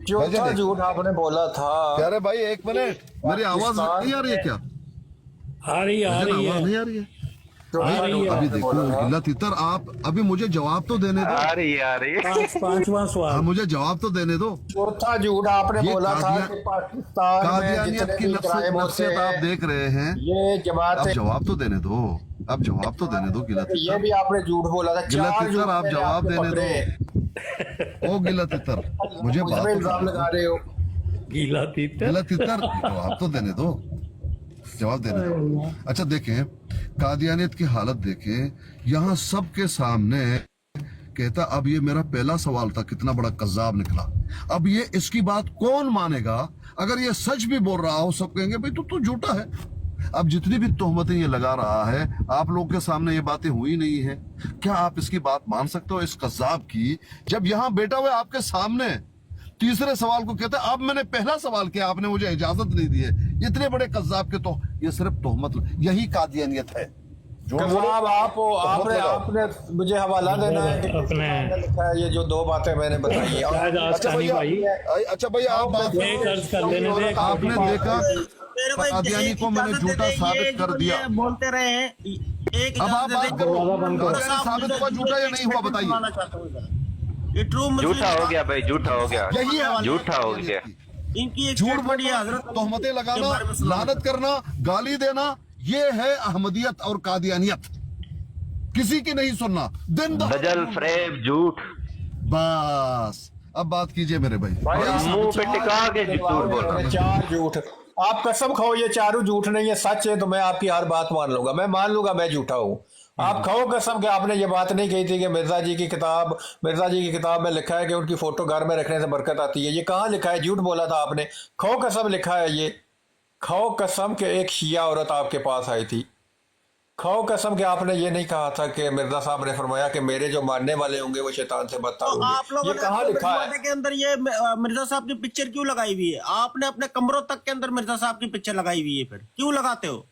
चौथा झूठ आपने बोला था। कह रहे भाई एक मिनट, मेरी आवाज नहीं आ रही है क्या? आ रही है आवाज नहीं आ रही है? अभी देखो गिल्ला तितर, आप अभी मुझे जवाब तो देने दो। आ रही है पांचवा सवाल, मुझे जवाब तो देने दो। चौथा झूठ आपने बोला था कि पाकिस्तान में कादियानियत की नफसियत आप देख रहे हैं, ये जमात, अब जवाब तो देने दो, अब जवाब तो देने दो गिल्ला तितर। ये भी आपने झूठ बोला था। गिल्ला तितर आप जवाब देने दो। ओ गिल्ला तितर, मुझे बात इल्जाम लगा रहे हो। गीला गिल्ला तितर जवाब तो देने दो, जवाब देने दो। अच्छा देखें, कादियानियत की हालत देखें, यहाँ सबके सामने कहता अब ये मेरा पहला सवाल था, कितना बड़ा कज़्ज़ाब निकला। अब ये इसकी बात कौन मानेगा? अगर ये सच भी बोल रहा हो, सब कहेंगे भाई तू झूठा है। अब जितनी भी तोहमतें ये लगा रहा है, आप लोग के सामने ये बातें हुई नहीं है, क्या आप इसकी बात मान सकते हो इस कज़्ज़ाब की? जब यहाँ बैठा हुआ आपके सामने तीसरे सवाल को कहता है अब मैंने पहला सवाल किया, आपने मुझे इजाजत नहीं दी है। इतने बड़े कज़्ज़ाब के तो ये सिर्फ तोहमत, यही कादियानियत है, साहब आपने मुझे हवाला देना है कि अपने लिखा है ये जो 2 बातें मैंने बताई हैं। शायद आस्कानी भाई अच्छा भैया आप बात एक अर्ज कर लेने दे। आपने देखा मेरे को कादियानी को मैंने झूठा साबित कर दिया। बोलते रहे हैं एक अब आप बात करो साबित हुआ झूठा या नहीं हुआ बताइए। ये ट्रू झूठा हो गया भाई, झूठा हो गया, यही है झूठा हो गया। इनकी एक झूठ स्टेटमेंट ये बोलना, हजरत तोहमतें लगाना, लानत करना, गाली देना, ये है अहमदियत और कादियानियत। किसी की नहीं सुनना, दिन दजल, फरेब, झूठ, बस। अब बात कीजिए मेरे भाई। मुंह पे टिका के झूठ बोल रहा हूं। 4 झूठ, आप कसम खाओ ये चारों झूठ नहीं है, सच है तो मैं आपकी हर बात मान लूंगा, मैं मान लूंगा मैं झूठा हूँ। आप खाओ कसम कि आपने ये बात नहीं कही थी कि मिर्जा जी की किताब में लिखा है कि उनकी फोटो घर में रखने से बरकत आती है। ये कहाँ लिखा है? झूठ बोला था आपने। खाओ कसम लिखा है ये। खाओ कसम कि एक शिया औरत आपके पास आई थी। खाओ कसम कि आपने ये नहीं कहा था कि मिर्जा साहब ने फरमाया कि मेरे जो मानने वाले होंगे वो शैतान से बदतर तो आप होंगे। लोगों ये कहाँ लिखा है? के अंदर ये मिर्जा साहब की पिक्चर क्यों लगाई हुई है? आपने अपने कमरों तक के अंदर मिर्जा साहब की पिक्चर लगाई हुई है, फिर क्यों लगाते हो?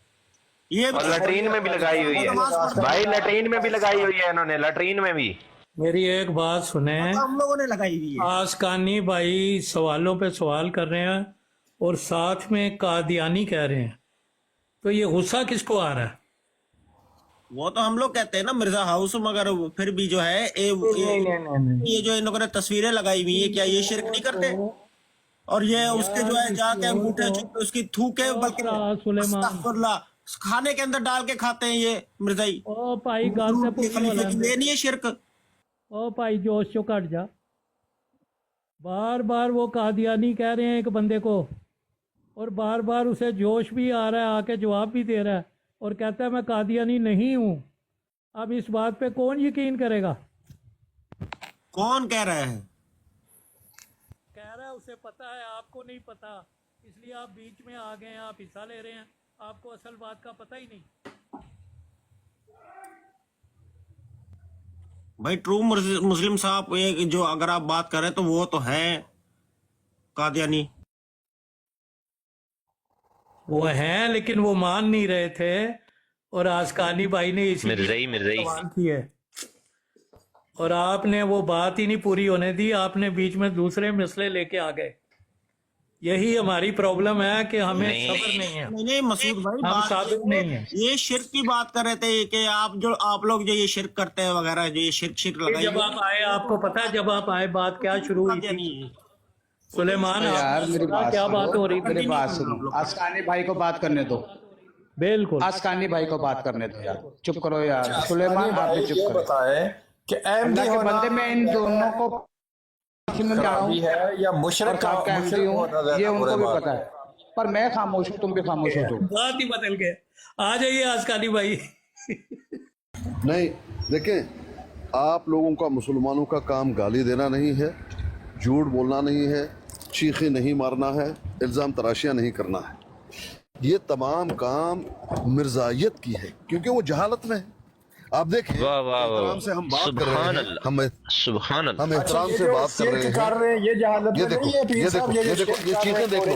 ये और लैट्रीन में भी लगाई हुई है भाई, लैट्रीन में भी लगाई हुई है इन्होंने, लैट्रीन में भी। मेरी एक बात सुने, हम लोगों ने लगाई हुई है। आस्कानी भाई सवालों पे सवाल कर रहे हैं और साथ में कादियानी कह रहे हैं, तो ये गुस्सा किसको आ रहा है? वो तो हम लोग कहते हैं ना मिर्जा हाउस, मगर फिर भी जो है ये जो इन लोगों ने तस्वीरें लगाई हुई है, क्या ये शिरक नहीं करते? और ये उसके जो है जाके अंगूठे छुप उसकी थूके, बल्कि अस्तगफुरुल्लाह, खाने के अंदर डाल के खाते हैं ये मिर्जाई। ओ भाई गाल से खलीफे की ये नहीं है शिरक। ओ भाई जोश चो कट जा, बार बार वो कादियानी कह रहे हैं एक बंदे को, और बार बार उसे जोश भी आ रहा है, आके जवाब भी दे रहा है और कहता है मैं कादियानी नहीं हूँ। अब इस बात पे कौन यकीन करेगा? कौन कह रहा है? कह रहा है उसे पता है, आपको नहीं पता, इसलिए आप बीच में आ गए हैं, आप हिस्सा ले रहे हैं, आपको असल बात का पता ही नहीं। भाई ट्रू मुस्लिम साहब, ये जो अगर आप बात करें तो वो तो है कादियानी, वो हैं, लेकिन वो मान नहीं रहे थे और आस्कानी भाई ने मिर्ज़ाई की है, और आपने वो बात ही नहीं पूरी होने दी, आपने बीच में दूसरे मसले लेके आ गए। यही हमारी प्रॉब्लम है कि हमें सब्र नहीं है। नहीं मसूद भाई, हम साबित नहीं है। ये शिरक की बात कर रहे थे कि आप लोग जो ये शिरक करते हैं वगैरह, जो ये शिरक लगाई। जब आप आए, आपको पता है जब आप आए बात क्या शुरू हुई थी? सुलेमान, यार मेरी बात क्या बात हो रही? मेरी बात सुनो, आस्कानी भाई को बात करने दो। बिल्कुल आस्कानी भाई को बात करने दो यार, चुप करो यार। सुलेमान आप भी चुप करो। बताए कि अल्लाह के बंदे में इन दोनों को है या मुशरिक साहब का एमडी हूँ, ये उनको भी पता है, पर मैं खामोश हूँ, तुम भी खामोश हो। बात ही बदल गए। आ जाइए आस्कानी भाई। नहीं देखें, आप लोगों का, मुसलमानों का काम गाली देना नहीं है, झूठ बोलना नहीं है, चीखे नहीं मारना है, इल्ज़ाम तराशियाँ नहीं करना है। ये तमाम काम मिर्जायत की है, क्योंकि वो जहालत में है। आप देखें, एहतराम से हम बात कर रहे हैं, हम एहतराम से बात कर रहे हैं। ये जहालत ये देखो, ये देखो, ये देखो, ये चीजें देखो,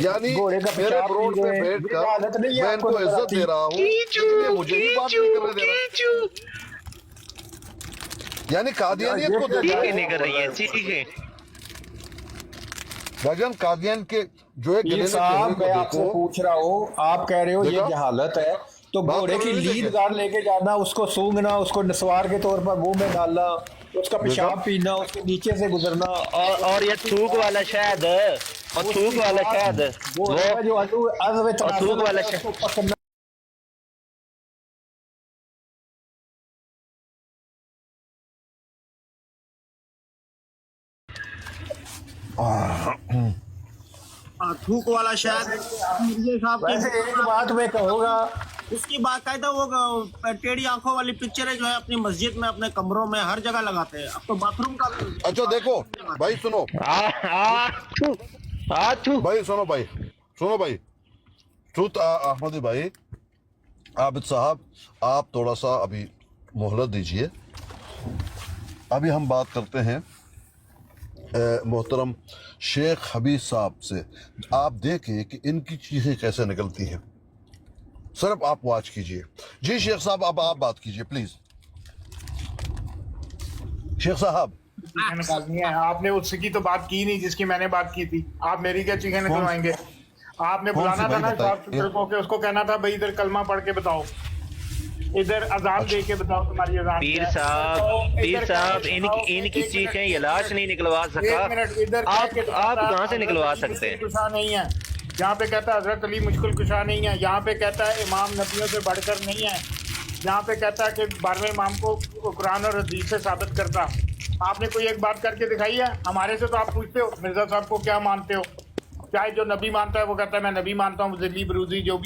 यानी मेरे ब्रोड पे बैठ कर मैं इनको इज्जत दे रहा हूँ, मुझे भी बात नहीं करने दे रहा। यानी कादियानियत को नहीं कर रही है, गजन कादियान के जो एक मैं आपसे पूछ रहा हूँ, आप कह रहे हो ये जहालत है, तो घोड़े की लीद गाड़ लेके जाना, उसको सूंघना, उसको नस्वार के तौर पर मुंह में डालना, उसका पेशाब पीना, उसके नीचे से गुजरना, और ये थूक वाला शहद, और थूक वाला शहद, वो जो थूक वाला शहद थूक वाला शायद एक बात मैं कहूँगा, उसकी बाकायदा वो टेढ़ी आंखों वाली पिक्चरें जो है अपनी मस्जिद में, अपने कमरों में, हर जगह लगाते हैं। अब तो बाथरूम का। अच्छा देखो भाई, सुनो भाई, सुनो भाई, ट्रुथ अहमदी भाई, आबिद साहब, आप थोड़ा सा अभी मोहलत दीजिए। अभी हम बात करते हैं मोहतरम शेख हबीब साहब से। आप देखें कि इनकी चीज़ें कैसे निकलती हैं। सर अब आप वॉच कीजिए जी शेख साहब अब आप बात कीजिए प्लीज शेख साहब निकालनी है आपने उसकी तो बात की नहीं जिसकी मैंने बात की थी आप मेरी क्या चीखें निकलवाएंगे आपने बुलाना था ना को कि उसको कहना था भाई इधर कलमा पढ़ के बताओ इधर अजान दे के बताओ तुम्हारी अजान पीर साहब इनकी चीखें ये लाश नहीं निकलवा सका आप कहाँ से निकलवा सकते हैं कुशा नहीं है यहाँ पे कहता है हजरत अली मुश्किल कुशा नहीं है यहाँ पे कहता है इमाम नबियों से बढ़कर नहीं है यहाँ पे कहता है कि 12वें इमाम को कुरान और हदीस से साबित करता आपने कोई एक बात करके दिखाई है हमारे से तो आप पूछते हो मिर्जा साहब को क्या मानते हो चाहे जो नबी मानता है वो कहता है मैं नबी मानता हूँ दिल्ली बरूजी जो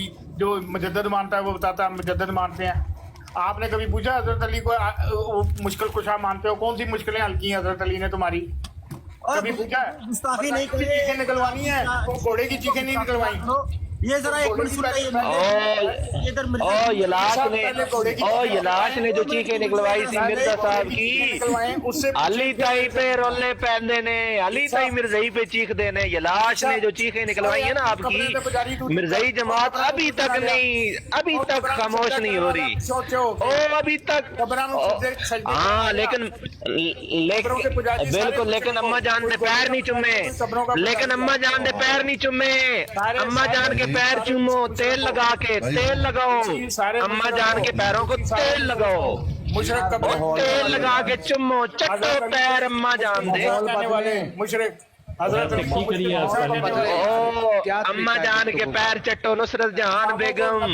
मुजद्दद मानता है वो बताता है मुजद्दद मानते हैं आपने कभी पूछा हजरत अली को मुश्किल कुशा मानते हो कौन सी मुश्किलें हल की हैं हजरत अली ने तुम्हारी कभी पूछा है चीखें निकलवानी है तो घोड़े की चीखें नहीं निकलवाई ये जरा एक मिनट सुनाइए इधर यलाश ने जो चीखें निकलवाई थी मिर्जा साहब की अली ताई पे रोले पहनने ने अली ताई मिर्जाई पे चीख देने यलाश ने जो चीखें निकलवाई है ना आपकी मिर्जाई जमात अभी तक खामोश नहीं हो रही अभी तक हाँ लेकिन बिल्कुल लेकिन अम्मा जान ने पैर नहीं चुमे अम्मा जान के पैर चूमो तेल लगाओ अम्मा जान के पैरों को तेल लगाओ तेल लगा के चुमो चट्टो पैर अम्मा जान दे मुशरिक अम्मा जान के पैर चट्टो नुसरत जहान बेगम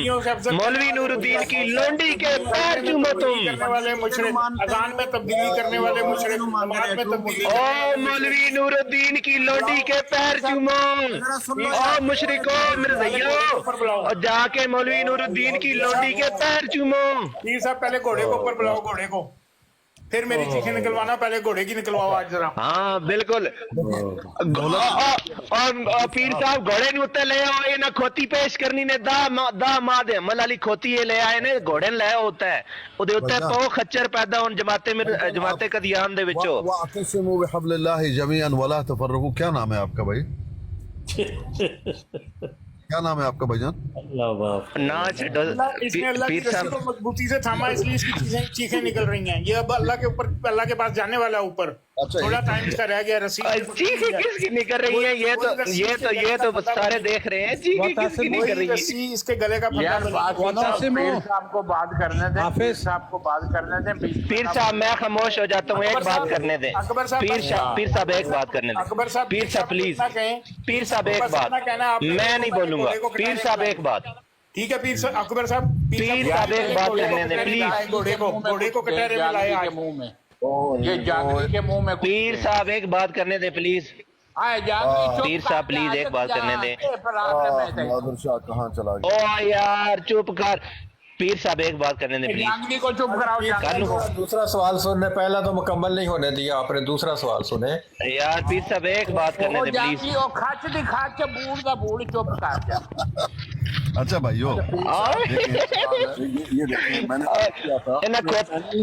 मौलवी नूरुद्दीन की लोंडी के पैर चूमो तुम अजान में तब्दीली करने वाले मुशरिक ओ मौलवी नूरुद्दीन की लोंडी के पैर चूमो ओ मुशरिको मिर्ज़इयो और जाके मौलवी नूरुद्दीन की लोंडी के पैर चूमो पीर साहब पहले घोड़े को ऊपर बुलाओ घोड़े को फिर मेरी चीखें निकलवाना पहले घोड़े की निकलवाओ आज जरा हाँ बिल्कुल और पीर साहब घोड़े ने उत्ते ले आओ ना खोती पेश करनी ने दा मां दे अमल वाली खोती ये ले आए ने घोड़े ने ले होता है ਉਹਦੇ ਉੱਤੇ ਪਾਓ ਖੱਚਰ ਪੈਦਾ ਹੋਣ जमाते कदियान दे विचों वातसिमु बिहब्लिल्लाहि जमीअन वला तफर्रकू क्या नाम है आपका भाई क्या नाम है आपका भाईजान ना छो पीर साहब मजबूती से थामा इसलिए इसकी चीखें निकल रही हैं ये अब अल्लाह के ऊपर अल्लाह के पास जाने वाला है ऊपर थोड़ा टाइम इसका रह गया रसीद चीखें किसकी निकल रही हैं ये तो सारे देख रहे हैं चीखें किसकी निकल रही है इसके गले का पीर साहब को बात करने दें पीर साहब को बात करने दें पीर साहब मैं खामोश हो जाता हूँ एक बात करने दें पीर साहब एक बात करने दें पीर साहब प्लीज पीर साहब एक बात मैं नहीं बोलूंगा पीर साहब एक बात ठीक है पीर साहब अकबर साहब पीर साहब एक बात करने दें प्लीज घोड़े को कटहरे में लाए आज मुंह में ये जागरी के मुंह में पीर साहब एक बात करने दें प्लीज पीर साहब प्लीज एक बात करने दें बहादुर शाह कहाँ चला गया ओ यार चुप कर पीर साहब एक बात करने दें प्लीज को चुप कराओ दूसरा सवाल सुनने पहला तो मुकम्मल नहीं होने दिया आपने दूसरा सवाल सुने यार पीर साहब एक बात करने दें प्लीज खच दिखा के बूढ़ का बूढ़ चुप कर अच्छा भाइयों ये देखिए मैंने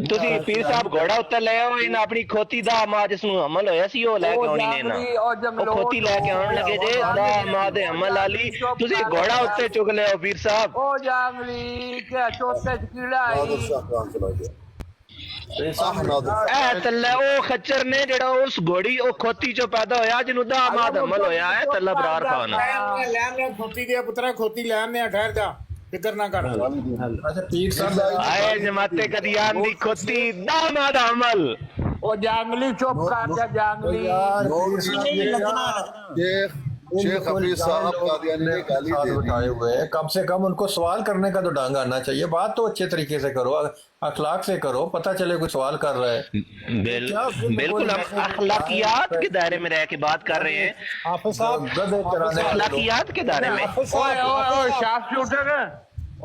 ਤੁਸੀਂ ਪੀਰ ਸਾਹਿਬ ਘੋੜਾ ਉੱਤੇ ਲੈ ਆਓ ਇਹਨਾਂ ਆਪਣੀ ਖੋਤੀ ਦਾ ਮਾਂ ਜਿਸ ਨੂੰ ਅਮਲ ਹੋਇਆ ਸੀ ਉਹ ਲੈ ਕੇ ਆਉਣੀ ਨੇ ਨਾ ਉਹ ਖੋਤੀ ਲੈ ਕੇ ਆਉਣ ਲੱਗੇ ਜੇ ਦਾ ਮਾਂ ਦੇ ਅਮਲ ਵਾਲੀ ਤੁਸੀਂ ਘੋੜਾ ਉੱਤੇ ਚੁੱਕ ਲਿਓ ਪੀਰ ਸਾਹਿਬ ਉਹ ਜਾਂਗਲੀ ਕਿ ਚੋਤੇ ਕੀੜਾ ਆਈ ਤੱਲਾ ਉਹ ਖੱਚਰ ਨੇ ਜਿਹੜਾ ਉਸ ਘੋੜੀ ਉਹ ਖੋਤੀ ਚੋਂ ਪੈਦਾ ਹੋਇਆ ਜਿਹਨੂੰ ਦਾ ਮਾਂ ਦਾ ਅਮਲ ਹੋਇਆ ਹੈ ਤੱਲਾ ਬਰਾਰ ਖਾਨ ਲੈਣ ਖੋਤੀ ਦੀ ਪੁੱਤਰਾ ਖੋਤੀ ਲੈਣ ਨੇ ਠਹਿਰ ਜਾ ਫਿਕਰ ਨਾ ਕਰ अच्छा पीर साहब ਆਏ ਜਮਾਤੇ ਕਦੀਆਨ ਦੀ ਖੋਤੀ ਦਾ ਮਾਂ ਦਾ ਅਮਲ ਉਹ ਜਾਂਗਲੀ ਚੁੱਪ ਕਰ ਜਾ ਜਾਂਗਲੀ शेख हफीज साहब कादियानी ने गाली दे दी बताए हुए हैं कम से कम उनको सवाल करने का तो ढंग आना चाहिए बात तो अच्छे तरीके से करो अखलाक से करो पता चले कोई सवाल कर रहा है बिल्कुल हम अखलाकियात के दायरे में रह के बात कर रहे हैं अखलाकियात के दायरे में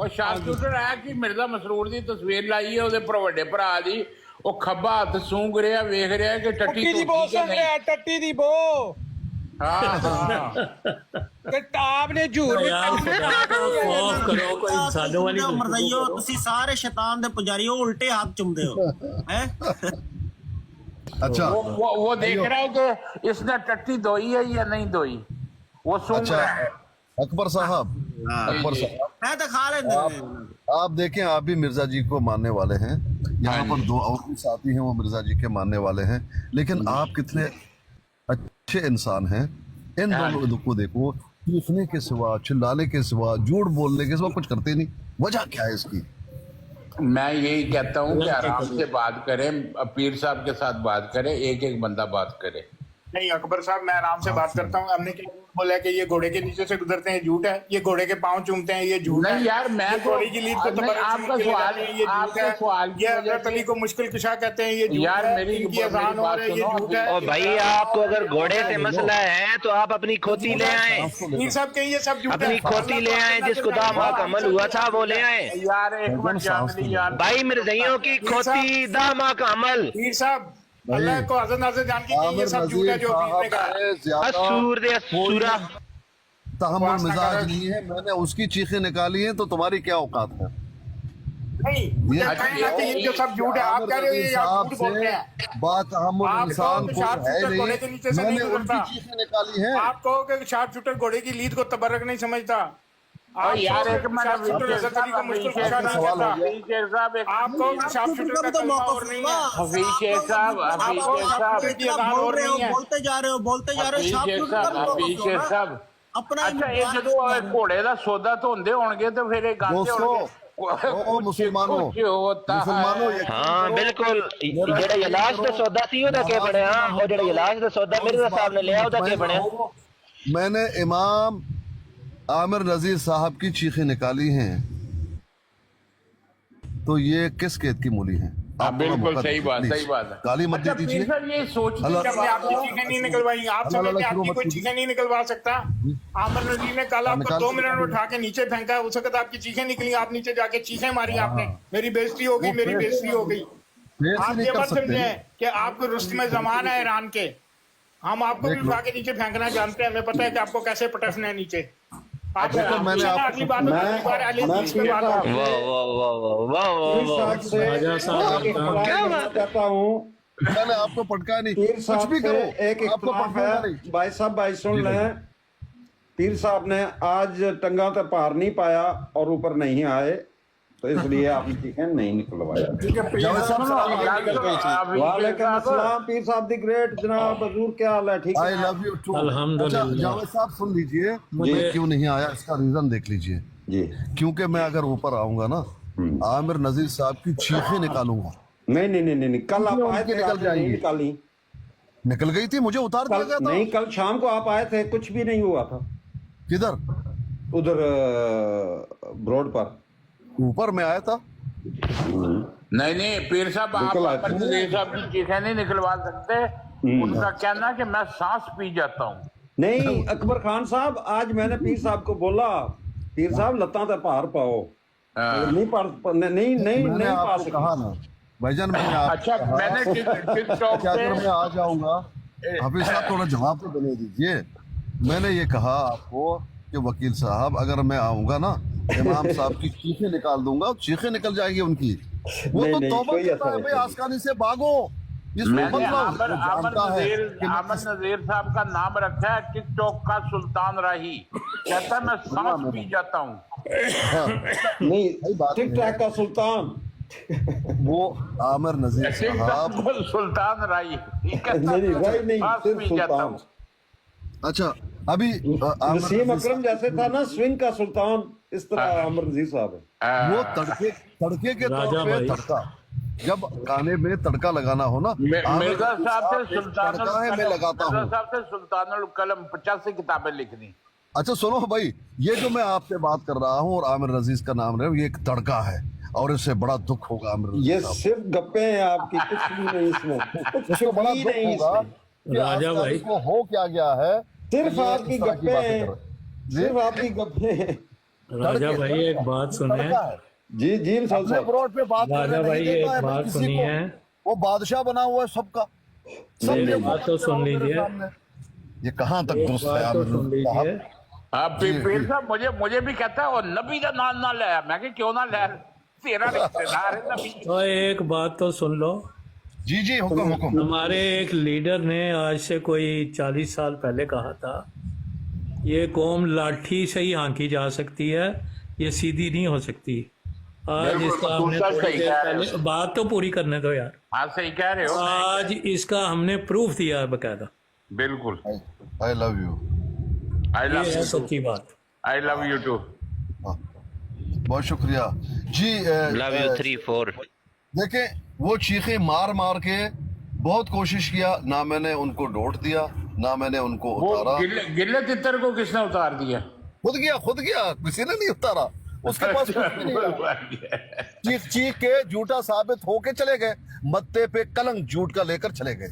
शार्प शूटर है कि मिर्जा मसरूर दी तस्वीर लाई है ਉਹਦੇ ਵੱਡੇ ਭਰਾ ਦੀ ਉਹ ਖੱਬਾ ਹੱਥ ਸੂੰਘ ਰਿਹਾ ਵੇਖ ਰਿਹਾ ਕਿ ਟੱਟੀ ਦੀ ਬੋ ਸੁਣ ਰਿਹਾ टट्टी दी बो आपने झूठ ਮਰਦਾਈਓ ਤੁਸੀਂ ਸਾਰੇ ਸ਼ੈਤਾਨ ਦੇ ਪੁਜਾਰੀ ਹੋ ਉਲਟੇ ਹੱਥ ਚੁੰਮਦੇ ਹੋ हैं अच्छा वो देख रहा है कि इसने टट्टी धोई है या नहीं धोई वो सूंघ अच्छा रहा है अकबर साहब अकबर साहब मैं तो खा लेते आप देखें, आप भी मिर्जा जी को मानने वाले हैं, यहाँ पर दो और भी साथी हैं वो मिर्जा जी के मानने वाले हैं, लेकिन आप कितने अच्छे इंसान हैं। इन दोनों को देखो, चीखने के सिवा, चिल्लाने के सिवा, झूठ बोलने के सिवा कुछ करते नहीं। वजह क्या है इसकी? मैं यही कहता हूँ कि आराम से बात करें, पीर साहब के साथ बात करें, एक एक बंदा बात करे। नहीं अकबर साहब, मैं आराम से बात करता हूँ। हमने क्या बोला है कि ये घोड़े के नीचे से गुजरते हैं, झूठ है। ये घोड़े के पांव चूमते हैं, ये झूठ है। नहीं यार, मैं ये घोड़े की लीद को तो आपका सवाल, ये झूठ है। ये हजरत अली को मुश्किल कुशा कहते हैं, ये झूठ यार है। मेरी इनकी अज़ान हो रही है, ये झूठ है। और भाई आपको अगर घोड़े से मसला है तो आप अपनी खोती ले आए, पीर साहब के ये सब झूठ है। अपनी खोती ले आए, जिसको दामा का अमल हुआ था वो ले आए। यार एक मिनट यार, भाई मिर्ज़ाइयों की खोती दामा का अमल। पीर साहब, अल्लाह को हज़रत नाज़र जान की ये सब झूठ है जो पीर ने कहा। असूर दे असूरा, तहम्मुल मिजाज नहीं है। मैंने उसकी चीखें निकाली हैं, तो तुम्हारी क्या औकात है? नहीं, ये जो सब झूठ है। आप कह रहे हो ये झूठ बोलते हैं। बात तहम्मुल इंसान को है घोड़े के नहीं, नीचे से मैंने नहीं उनकी गुजरता। चीखें निकाली हैं। आप कहो कि शार्प शूटर घोड़े की लीद को तबर्रक नहीं समझता। आप यार एक मिनट, शार्प शूटर हज़रत अली को मुश्किल कुशा नहीं कहता। आप कहो कि शार्प शूटर का कलमा और नहीं है। हफीज शेख साहब, हफीज शेख साहब, की अज़ान और नहीं है। बोलते जा रहे हो हफीज शेख साहब। अपना अच्छा, ये जो घोड़े का सौदा तो होंगे होंगे, तो फिर एक दोस्तों, मुसलमानों, हाँ बिल्कुल। जेड़ा इलाज का सौदा सी ओदा के बनया, और जेड़ा इलाज का सौदा मिर्जा साहब ने लिया ओदा के बनया। मैंने इमाम आमिर नजीर साहब की चीखें निकाली हैं, तो ये किस कैद की मूली है? बिल्कुल सही बात, सही बात है। गाली मत दे दीजिए। ये सोच आपकी चीखें नहीं निकलवाई, आप समय में आपकी कोई चीखें नहीं निकलवा सकता। आमिर नजीर ने कल आपको 2 मिनट में उठा के नीचे फेंका, उस वक्त आपकी चीखें निकली, आप नीचे जाके चीखें मारी आपने, मेरी बेइज्जती हो गई, मेरी बेइज्जती हो गई। आप ये मत समझे कि आपको रुस्तम ज़मान है ईरान के। हम आपको भी उठा के नीचे फेंकना जानते हैं, हमें पता है कि आपको कैसे पटकना है नीचे। मैंने अगली बात मैंने आपको पटका नहीं, कुछ भी करो, एक आपको पटका नहीं। भाई साहब, भाई सुन लें, पीर साहब ने आज टंगा तो पार नहीं पाया और ऊपर नहीं आए, तो इसलिए आपने चीखें नहीं निकलवाया। वालेकुम अस्सलाम पीर साहब दी ग्रेट, जनाब हजूर क्या हाल है? ठीक है, I love you too. Javed साहब सुन लीजिए, मैं क्यों नहीं आया इसका रीजन देख लीजिए जी। क्योंकि मैं अगर ऊपर आऊंगा ना, आमिर नजीर साहब की चीखें निकालूंगा। नहीं, कल आप आए थे, निकल जाएंगी। निकाली, निकल गई थी, मुझे उतार दिया गया था। नहीं, कल शाम को आप आए थे, कुछ भी नहीं हुआ था। किधर? उधर ब्रॉड पर, ऊपर में आया था। नहीं पीर साहब, आप नजीर साहब की चीखें नहीं निकलवा सकते। उनका कहना कि मैं सांस पी जाता हूँ। नहीं अकबर खान साहब, आज मैंने पीर साहब को बोला, पीर साहब लत्ता ते पार पाओ, नहीं पास कहा ना भाईजान, मैंने अच्छा, मैंने टिकटॉक क्या अगर मैं आ जाऊंगा, हाफिज साहब थोड़ा जवाब तो देने दीजिए। मैंने ये कहा आपको कि वकील साहब, अगर मैं आऊंगा ना, इमाम साहब की चीखें निकाल दूंगा, चीखें निकल जाएंगी उनकी। वो तो तौबा करता है भाई, आसकानी से भागो। मैंने आमिर नजीर साहब का नाम रखा है टिकटॉक का सुल्तान राही। कहता है मैं सांस पी जाता हूँ। नहीं, टिकटॉक का सुल्तान वो आमिर नजीर साहब, सुल्तान राही नहीं, सुल्तान। अच्छा, अभी नसीम अकरम जैसे था ना स्विंग का सुल्तान, इस तरह आमिर नजीर साहब है। वो तड़के के तौर पे तड़का, जब खाने में तड़का लगाना हो ना, मिर्जा साहब से सुल्तानुल कलम 85 किताबें लिखनी। अच्छा सुनो भाई, ये जो मैं आपसे बात कर रहा हूँ और आमिर अजीज का नाम है, ये एक तड़का है और इससे बड़ा दुख होगा आमिर। ये सिर्फ गप्पे हैं आपकी, कुछ भी नहीं इसमें, कुछ बड़ा दुख होगा। राजा भाई को हो क्या गया है, सिर्फ आपकी गप्पे हैं, सिर्फ आपकी गप्पे हैं। राजा भाई एक बात सुने जी, रोड पे बात, राजा भाई एक बात सुनिए, वो बादशाह बना हुआ है सबका, मेरी बात तो सुन लीजिए, ये कहाँ तक दुरुस्त है? तो सुन लीजिए। पीर साहब मुझे भी कहता है और नबी का नाम ना लिया। मैं कि क्यों ना लिया, तेरा रिश्तेदार है नबी। तो एक बात तो सुन लो। जी हुक्म। हमारे एक लीडर ने आज से कोई 40 साल पहले कहा था ये कौम लाठी से ही हाँकी जा सकती है, ये सीधी नहीं हो सकती। आज इसका हमने थोड़ी देर पहले, बात तो पूरी करने दो यार। हाँ सही कह रहे हो। आज इसका हमने प्रूफ दिया है बकायदा। बिल्कुल। I love you. I love ये है यू सच्ची बात। I love you too. बहुत शुक्रिया जी। Love you 3-4। देखें वो चीखे मार मार के बहुत कोशिश किया, ना मैंने उनको डोट दिया ना मैंने उनको उतारा। गिल्ले तितर को किसने उतार दिया? खुद गया, किसी ने नहीं उतारा। उसके पास कुछ भी नहीं था। चीख चीख के झूठा साबित होके चले गए, मत्थे पे कलंक झूठ का लेकर चले गए,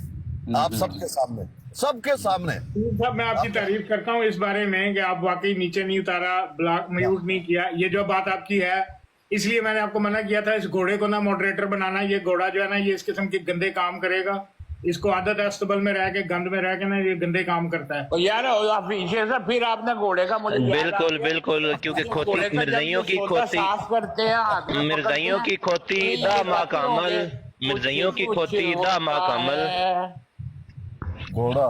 आप सबके सामने। साहब मैं आपकी तारीफ करता हूँ इस बारे में कि आप वाकई नीचे नहीं उतारा, ब्लॉक म्यूट नहीं किया। ये जो बात आपकी है, इसलिए मैंने आपको मना किया था इस घोड़े को ना मॉडरेटर बनाना। ये घोड़ा जो है ना, ये इस किस्म के गंदे काम करेगा। इसको आदत है अस्तबल में रह के, गंद में रह के ना, ये गंदे काम करता है। यार पीछे से फिर आपने घोड़े का मुझे बिल्कुल बिल्कुल, क्योंकि खोती मिर्जाइयों की खोती, साफ करते हैं मिर्जाइयों की खोती दामा कामल, मिर्जाइयों की खोती दामा कामल। घोड़ा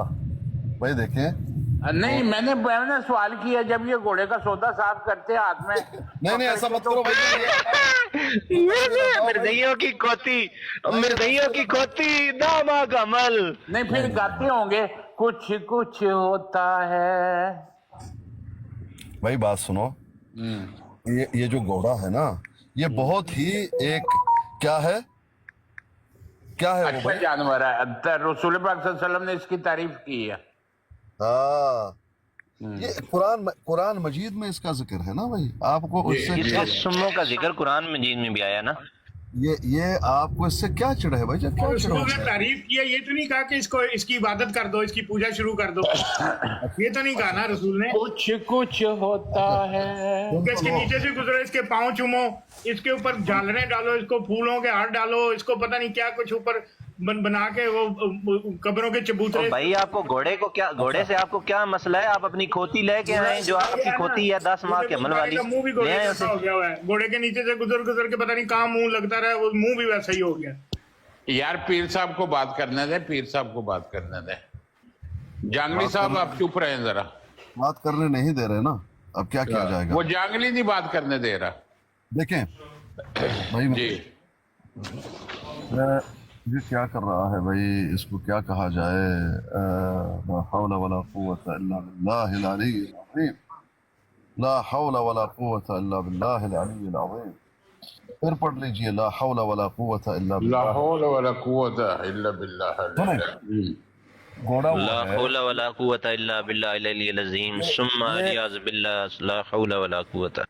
भाई देखें, नहीं मैंने सवाल किया, जब ये घोड़े का सौदा साफ करते हैं हाथ में। नहीं ऐसा मत करो भाई। मिर्जाइयों की खोती दामा कमल। नहीं फिर गाते होंगे कुछ कुछ होता है। भाई बात सुनो, ये जो घोड़ा है ना, ये बहुत ही एक क्या है अच्छा जानवर है। रसूल पाक सल्लल्लाहु अलैहि वसल्लम ने इसकी तारीफ की है। हाँ, ये कुरान मजीद में इसका जिक्र है ना भाई। आपको उससे इसका सुन्नों का जिक्र कुरान मजीद में भी आया ना। ये आपको इससे क्या चिढ़ा है भाई? जब क्या चिढ़ा है? तारीफ किया, ये तो नहीं कहा कि इसकी इबादत कर दो, इसकी पूजा शुरू कर दो। ये तो नहीं कहा ना रसूल ने। कुछ कुछ होता है। क्योंकि इसके नीचे से गुजरो, इसके पाँव चूमो, इसके ऊपर झालरें डालो, इसको फूलों के हार डालो, इसको पता नहीं क्या कुछ ऊपर बना के वो कब्रों के चबूतरे। तो भाई आपको घोड़े से आपको क्या मसला है? आप अपनी खोती लेके आए, जो आपकी खोती है 10 माह के अमल वाली। मुंह भी घोड़े जैसा हो गया हुआ है, घोड़े के नीचे से गुजर के पता नहीं कहाँ मुंह लगता रहा, वो मुंह भी वैसा ही हो गया। यार पीर साहब को बात करने दे। जांगली साहब आप चुप रहे जरा। बात करने नहीं दे रहे ना, अब क्या किया जाएगा? वो जांगली नहीं बात करने दे रहा। देखें भाई जी, ये क्या कर रहा है भाई, इसको क्या कहा जाए? ला हौला वला कुव्वता इल्ला बिल्लाहिल अलिय्यिल अज़ीम। ला हौला वला कुव्वता इल्ला बिल्लाहिल अलिय्यिल अज़ीम। फिर पढ़ लीजिए, ला हौला वला कुव्वता इल्ला बिल्लाह। ला हौला वला कुव्वता इल्ला बिल्लाह। घोड़ा ला हौला वला कुव्वता इल्ला बिल्लाहिल अलिय्यिल अज़ीम। सुम्मा रियाज़ बिल्लाह, ला हौला वला कुव्वता।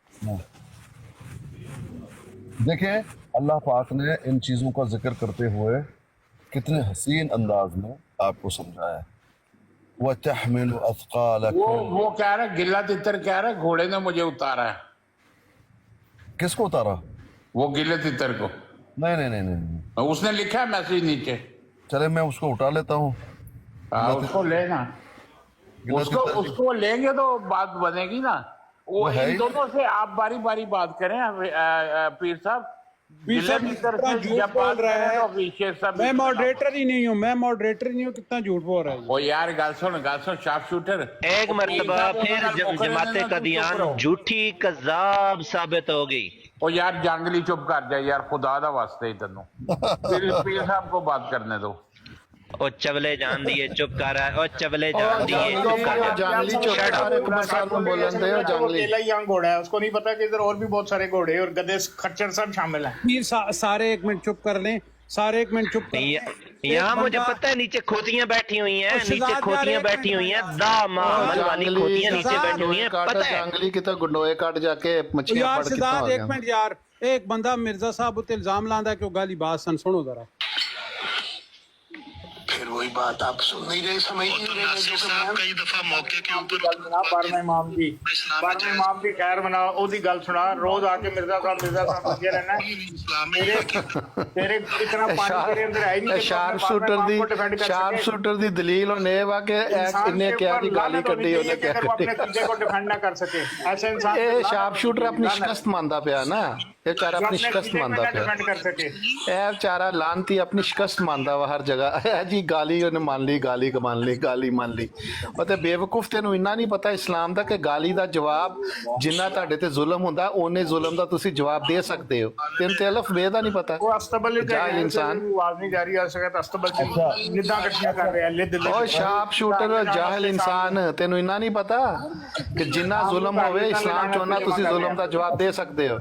देखें अल्लाह पाक ने इन चीज़ों का जिक्र करते हुए कितने हसीन अंदाज में आपको समझाया। वह तहमिलु अथक़ालकुम। वो कह रहा, गिल्ला तितर कह रहा घोड़े ने मुझे उतारा है। किसको उतारा? वो गिल्ले तितर को। नहीं, उसने लिखा है मैसेज नीचे। चले मैं उसको उठा लेता हूँ। उसको लेना, उसको लेंगे तो बात बनेगी ना। वो इन दोनों से आप बारी बारी बात करें। पीर साहब झूठ बोल रहा है। मैं मॉडरेटर ही नहीं हूँ, कितना झूठ बोल रहा है। ओ यार गाल सुन शार्प शूटर। एक मर्तबा फिर जमाते कदियान झूठी कज़ाब साबित हो गई। ओ यार जांगली चुप कर जाए यार, खुदा दा वास्ते ही तेनू। पीर साहब को बात करने दो। ओ चवले जान दिए चुप कर रहा है। ओ चवले जान दिए चुप कर रहा है। जांगली चुप बोलन दे। जांगली अकेला ही यंग घोड़ा है, उसको नहीं पता कि इधर और भी बहुत सारे घोड़े और गधे खच्चर सब शामिल हैं। सारे एक मिनट चुप कर लें, सारे एक मिनट चुप कर। यहाँ मुझे पता है नीचे खोतियां बैठी हुई हैं, नीचे खोतियां बैठी हुई हैं, दामाल वाली खोतियां नीचे बैठी हुई हैं, पता है। जांगली की तो गुंडोए काट जाके मछलियां यार पड़ के सिद्धार्थ एक मिनट यार, एक बंदा मिर्जा साहब उत्ते इल्जाम लांदा कि गाली बात सुनो जरा। फिर वही बात आप सुन नहीं रहे, समझ नहीं रहे। कई दफा मौके के ऊपर बारहवें इमाम की खैर मना, ओदी गल सुना, रोज आके मिर्जा साहब लगे रहना। तेरे इतना पानी तेरे अंदर है नहीं। शार्प शूटर दी दलील और नेव आके इन्हें क्या की गाली कड्डी, उन्हें क्या अपने चीजे को डिफेंड ना कर सके। ऐसे इंसान ये शार्प शूटर अपनी शिकस्त मानदा पिया ना, ਇਹ ਵਿਚਾਰਾ ਆਪਣੀ ਸ਼ਿਕਸਤ ਮੰਨਦਾ ਪਿਆ, ਇਹ ਵਿਚਾਰਾ ਲਾਨਤੀ ਆਪਣੀ ਸ਼ਿਕਸਤ ਮੰਨਦਾ ਵਾ ਹਰ ਜਗ੍ਹਾ। ਇਹ ਜੀ ਗਾਲੀ ਉਹਨੇ ਮੰਨ ਲਈ, ਗਾਲੀ ਮੰਨ ਲਈ। ਉਹ ਤੇ ਬੇਵਕੂਫ, ਤੈਨੂੰ ਇੰਨਾ ਨਹੀਂ ਪਤਾ ਇਸਲਾਮ ਦਾ ਕਿ ਗਾਲੀ ਦਾ ਜਵਾਬ ਜਿੰਨਾ ਤੁਹਾਡੇ ਤੇ ਜ਼ੁਲਮ ਹੁੰਦਾ ਉਹਨੇ ਜ਼ੁਲਮ ਦਾ ਤੁਸੀਂ ਜਵਾਬ ਦੇ ਸਕਦੇ ਹੋ। ਤੈਨੂੰ ਤੇ ਅਲਫ ਬੇ ਦਾ ਨਹੀਂ ਪਤਾ। ਜਾਹਿਲ ਇਨਸਾਨ, ਉਹ ਸ਼ਾਰਪ ਸ਼ੂਟਰ, ਜਾਹਿਲ ਇਨਸਾਨ, ਤੈਨੂੰ ਇੰਨਾ ਨਹੀਂ ਪਤਾ ਕਿ ਜਿੰਨਾ ਜ਼ੁਲਮ ਹੋਵੇ ਇਸਲਾਮ ਚ ਉਹਨਾਂ ਤੁਸੀਂ ਜ਼ੁਲਮ ਦਾ ਜਵਾਬ ਦੇ ਸਕਦੇ ਹੋ।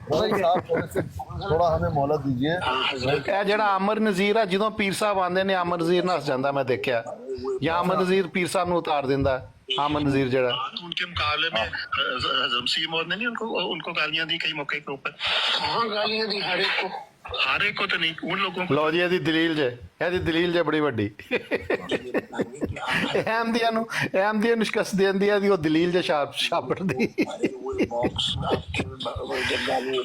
थोड़ा हमें मोहलत दीजिए। ਇਹ ਜਿਹੜਾ ਅਮਰ ਨਜ਼ੀਰ ਆ, ਜਦੋਂ ਪੀਰ ਸਾਹਿਬ ਆਉਂਦੇ ਨੇ ਅਮਰ ਨਜ਼ੀਰ ਨੱਸ ਜਾਂਦਾ, ਮੈਂ ਦੇਖਿਆ, ਜਾਂ ਅਮਰ ਨਜ਼ੀਰ ਪੀਰ ਸਾਹਿਬ ਨੂੰ ਉਤਾਰ ਦਿੰਦਾ। ਅਮਰ ਨਜ਼ੀਰ ਜਿਹੜਾ उनके मुकाबले में जमसीर मौद ने नहीं उनको गालियां दी कई मौके के ऊपर। हाँ, गालियां दी हर एक को तो नहीं, उन लोगों को। ਲਓ ਜੀ, ਇਹਦੀ ਦਲੀਲ ਜੇ ਬੜੀ ਵੱਡੀ। ਅਹਿਮਦੀਆ ਨੂੰ ਸ਼ਿਕਸਤ ਦੇਂਦੀ ਹੈ ਦੀ ਉਹ ਦਲੀਲ ਜੇ ਸ਼ਾਪਟ ਦੀ।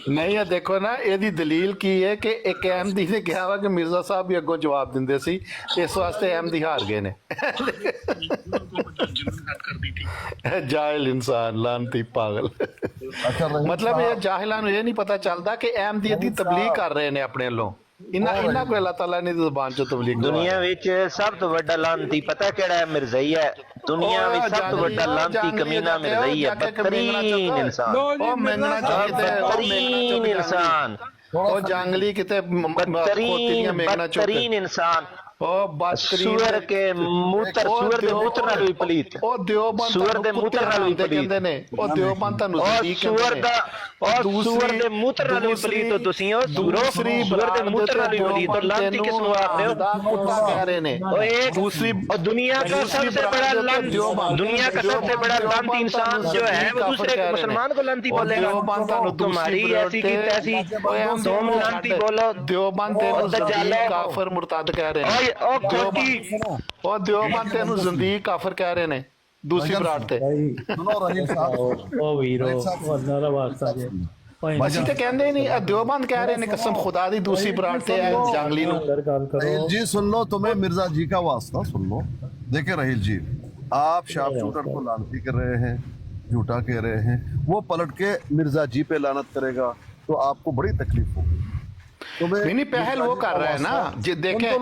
ਨਹੀਂ, ਇਹ ਦੇਖੋ ਨਾ, ਇਹਦੀ ਦਲੀਲ ਕੀ ਹੈ ਕਿ ਇੱਕ ਅਹਿਮਦੀ ਨੇ ਕਿਹਾ ਵਾ ਕਿ ਮਿਰਜ਼ਾ ਸਾਹਿਬ ਵੀ ਅੱਗੋਂ ਜਵਾਬ ਦਿੰਦੇ ਸੀ, ਇਸ ਵਾਸਤੇ ਅਹਿਮਦੀ ਹਾਰ ਗਏ ਨੇ। ਜਾਹਿਲ ਇਨਸਾਨ, ਲਾਨਤੀ ਪਾਗਲ। ਮਤਲਬ ਇਹ ਜਾਹਿਲਾਂ ਨੂੰ ਇਹ ਨਹੀਂ ਪਤਾ ਚੱਲਦਾ ਕਿ ਅਹਿਮਦੀਅਤ ਦੀ ਤਬਲੀਗ ਕਰ ਰਹੇ ਨੇ ਆਪਣੇ ਵੱਲੋਂ। ਇਹਨਾਂ ਕੋਈ ਅੱਲਾਹ ਤਾਲਾ ਨੇ ਜ਼ੁਬਾਨ ਚੋਂ ਤਬਲੀਗ ਦੁਨੀਆ ਵਿੱਚ ਸਭ ਤੋਂ ਵੱਡਾ ਲਾਨਤੀ ਪਤਾ ਕਿਹੜਾ ਹੈ? ਮਿਰਜ਼ਈ ਹੈ। ਦੁਨੀਆ ਵਿੱਚ ਸਭ ਤੋਂ ਵੱਡਾ ਲਾਨਤੀ ਕਮੀਨਾ ਮਿਰਜ਼ਈ ਹੈ। ਬਦਤਰੀਨ ਇਨਸਾਨ, ਬਦਤਰੀਨ ਇਨਸਾਨ, ਉਹ ਜੰਗਲੀ ਕਿਤੇ ਬਦਤਰੀਨ ਇਨਸਾਨ। सूअर के मूत्र, सूअर दे मूत्र नाल भी पलीत, सूअर दे मूत्र नाल भी पलीत, और सूअर दा सूअर दे मूत्र नाल भी पलीत हो तुसी हो। सूअर दे मूत्र नाल भी पलीत। और लानती किस नु आखदे हो? कुत्ता कह रहे ने। और एक दूसरी दुनिया का सबसे बड़ा लानती, दुनिया का सबसे बड़ा लानती इंसान जो है वो दूसरे मुसलमान को लानती बोलेगा। तुम्हारी ऐसी की तैसी, तुम लानती बोलो। देवबंद तेनू काफिर मुर्तद कह रहे हैं। देवबंद तेनू ज़िंदगी काफिर कह रहे ने दूसरी बरात ते। ਅਸੀਂ ਤੇ ਕਹਿੰਦੇ ਨਹੀਂ, देवबंद कह रहे ने कसम खुदा दी दूसरी बरात ते है जंगली नु। रहील जी सुन लो, तुम्हें मिर्जा जी का वास्ता सुन लो। देखिए रहील जी, आप शार्प शूटर को लानती कर रहे हैं, झूठा कह रहे हैं, वो पलट के मिर्जा जी पे लानत करेगा तो आपको बड़ी तकलीफ होगी। नहीं, पहल वो कर रहा है ना, देखें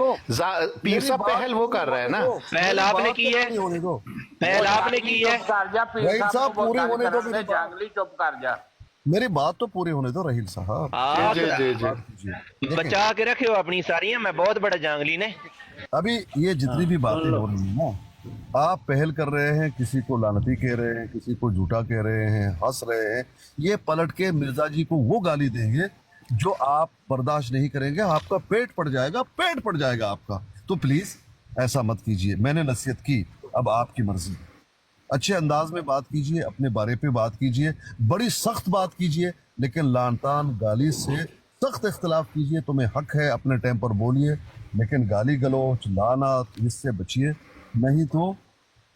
पीर साहब पहल वो कर रहा है ना। पहल आपने की है, पहल आपने की है। रहील साहब पूरी होने दो, जंगली चुप कर जा, मेरी बात तो पूरी होने दो रहील साहब। जी बचा के रखे हो अपनी सारी। मैं बहुत बड़ा जंगली ने। अभी ये जितनी भी बातें हो रही है ना, आप पहल कर रहे हैं, किसी को लानती कह रहे हैं, किसी को झूठा कह रहे हैं, हंस रहे हैं, ये पलट के मिर्जा जी को वो गाली देंगे जो आप बर्दाश्त नहीं करेंगे। आपका पेट पड़ जाएगा आपका। तो प्लीज ऐसा मत कीजिए। मैंने नसीहत की, अब आपकी मर्जी। अच्छे अंदाज में बात कीजिए, अपने बारे पे बात कीजिए, बड़ी सख्त बात कीजिए, लेकिन लानतान गाली से सख्त इख्तलाफ कीजिए। तुम्हें हक है, अपने टाइम पर बोलिए, लेकिन गाली गलौच लानत इससे बचिए, नहीं तो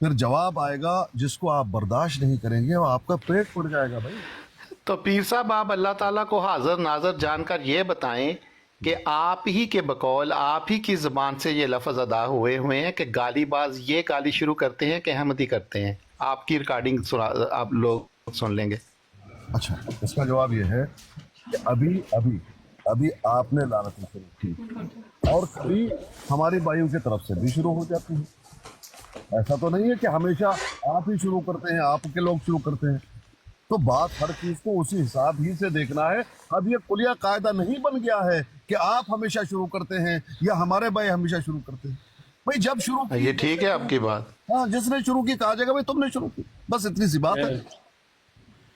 फिर जवाब आएगा जिसको आप बर्दाश्त नहीं करेंगे और आपका पेट पड़ जाएगा भाई। तो पीर साहब, आप अल्लाह ताला को हाजिर नाजर जानकर ये बताएं कि आप ही के बकौल, आप ही की ज़बान से ये लफ्ज़ अदा हुए हैं कि गालीबाज ये गाली शुरू करते हैं कि अहमदी करते हैं। आपकी रिकॉर्डिंग सुना, आप लोग सुन लेंगे। अच्छा, इसका जवाब ये है कि अभी आपने लानत शुरू की और कभी हमारे भाइयों की तरफ से भी शुरू हो जाती है। ऐसा तो नहीं है कि हमेशा आप ही शुरू करते हैं, आपके लोग शुरू करते हैं। तो बात हर चीज को उसी हिसाब ही से देखना है। अब ये कुलिया कायदा नहीं बन गया है कि आप हमेशा शुरू करते हैं या हमारे भाई हमेशा शुरू करते हैं। भाई जब शुरू ये ठीक है आपकी बात। हाँ, जिसने शुरू की कहा जाएगा भाई तुमने शुरू की, बस इतनी सी बात है।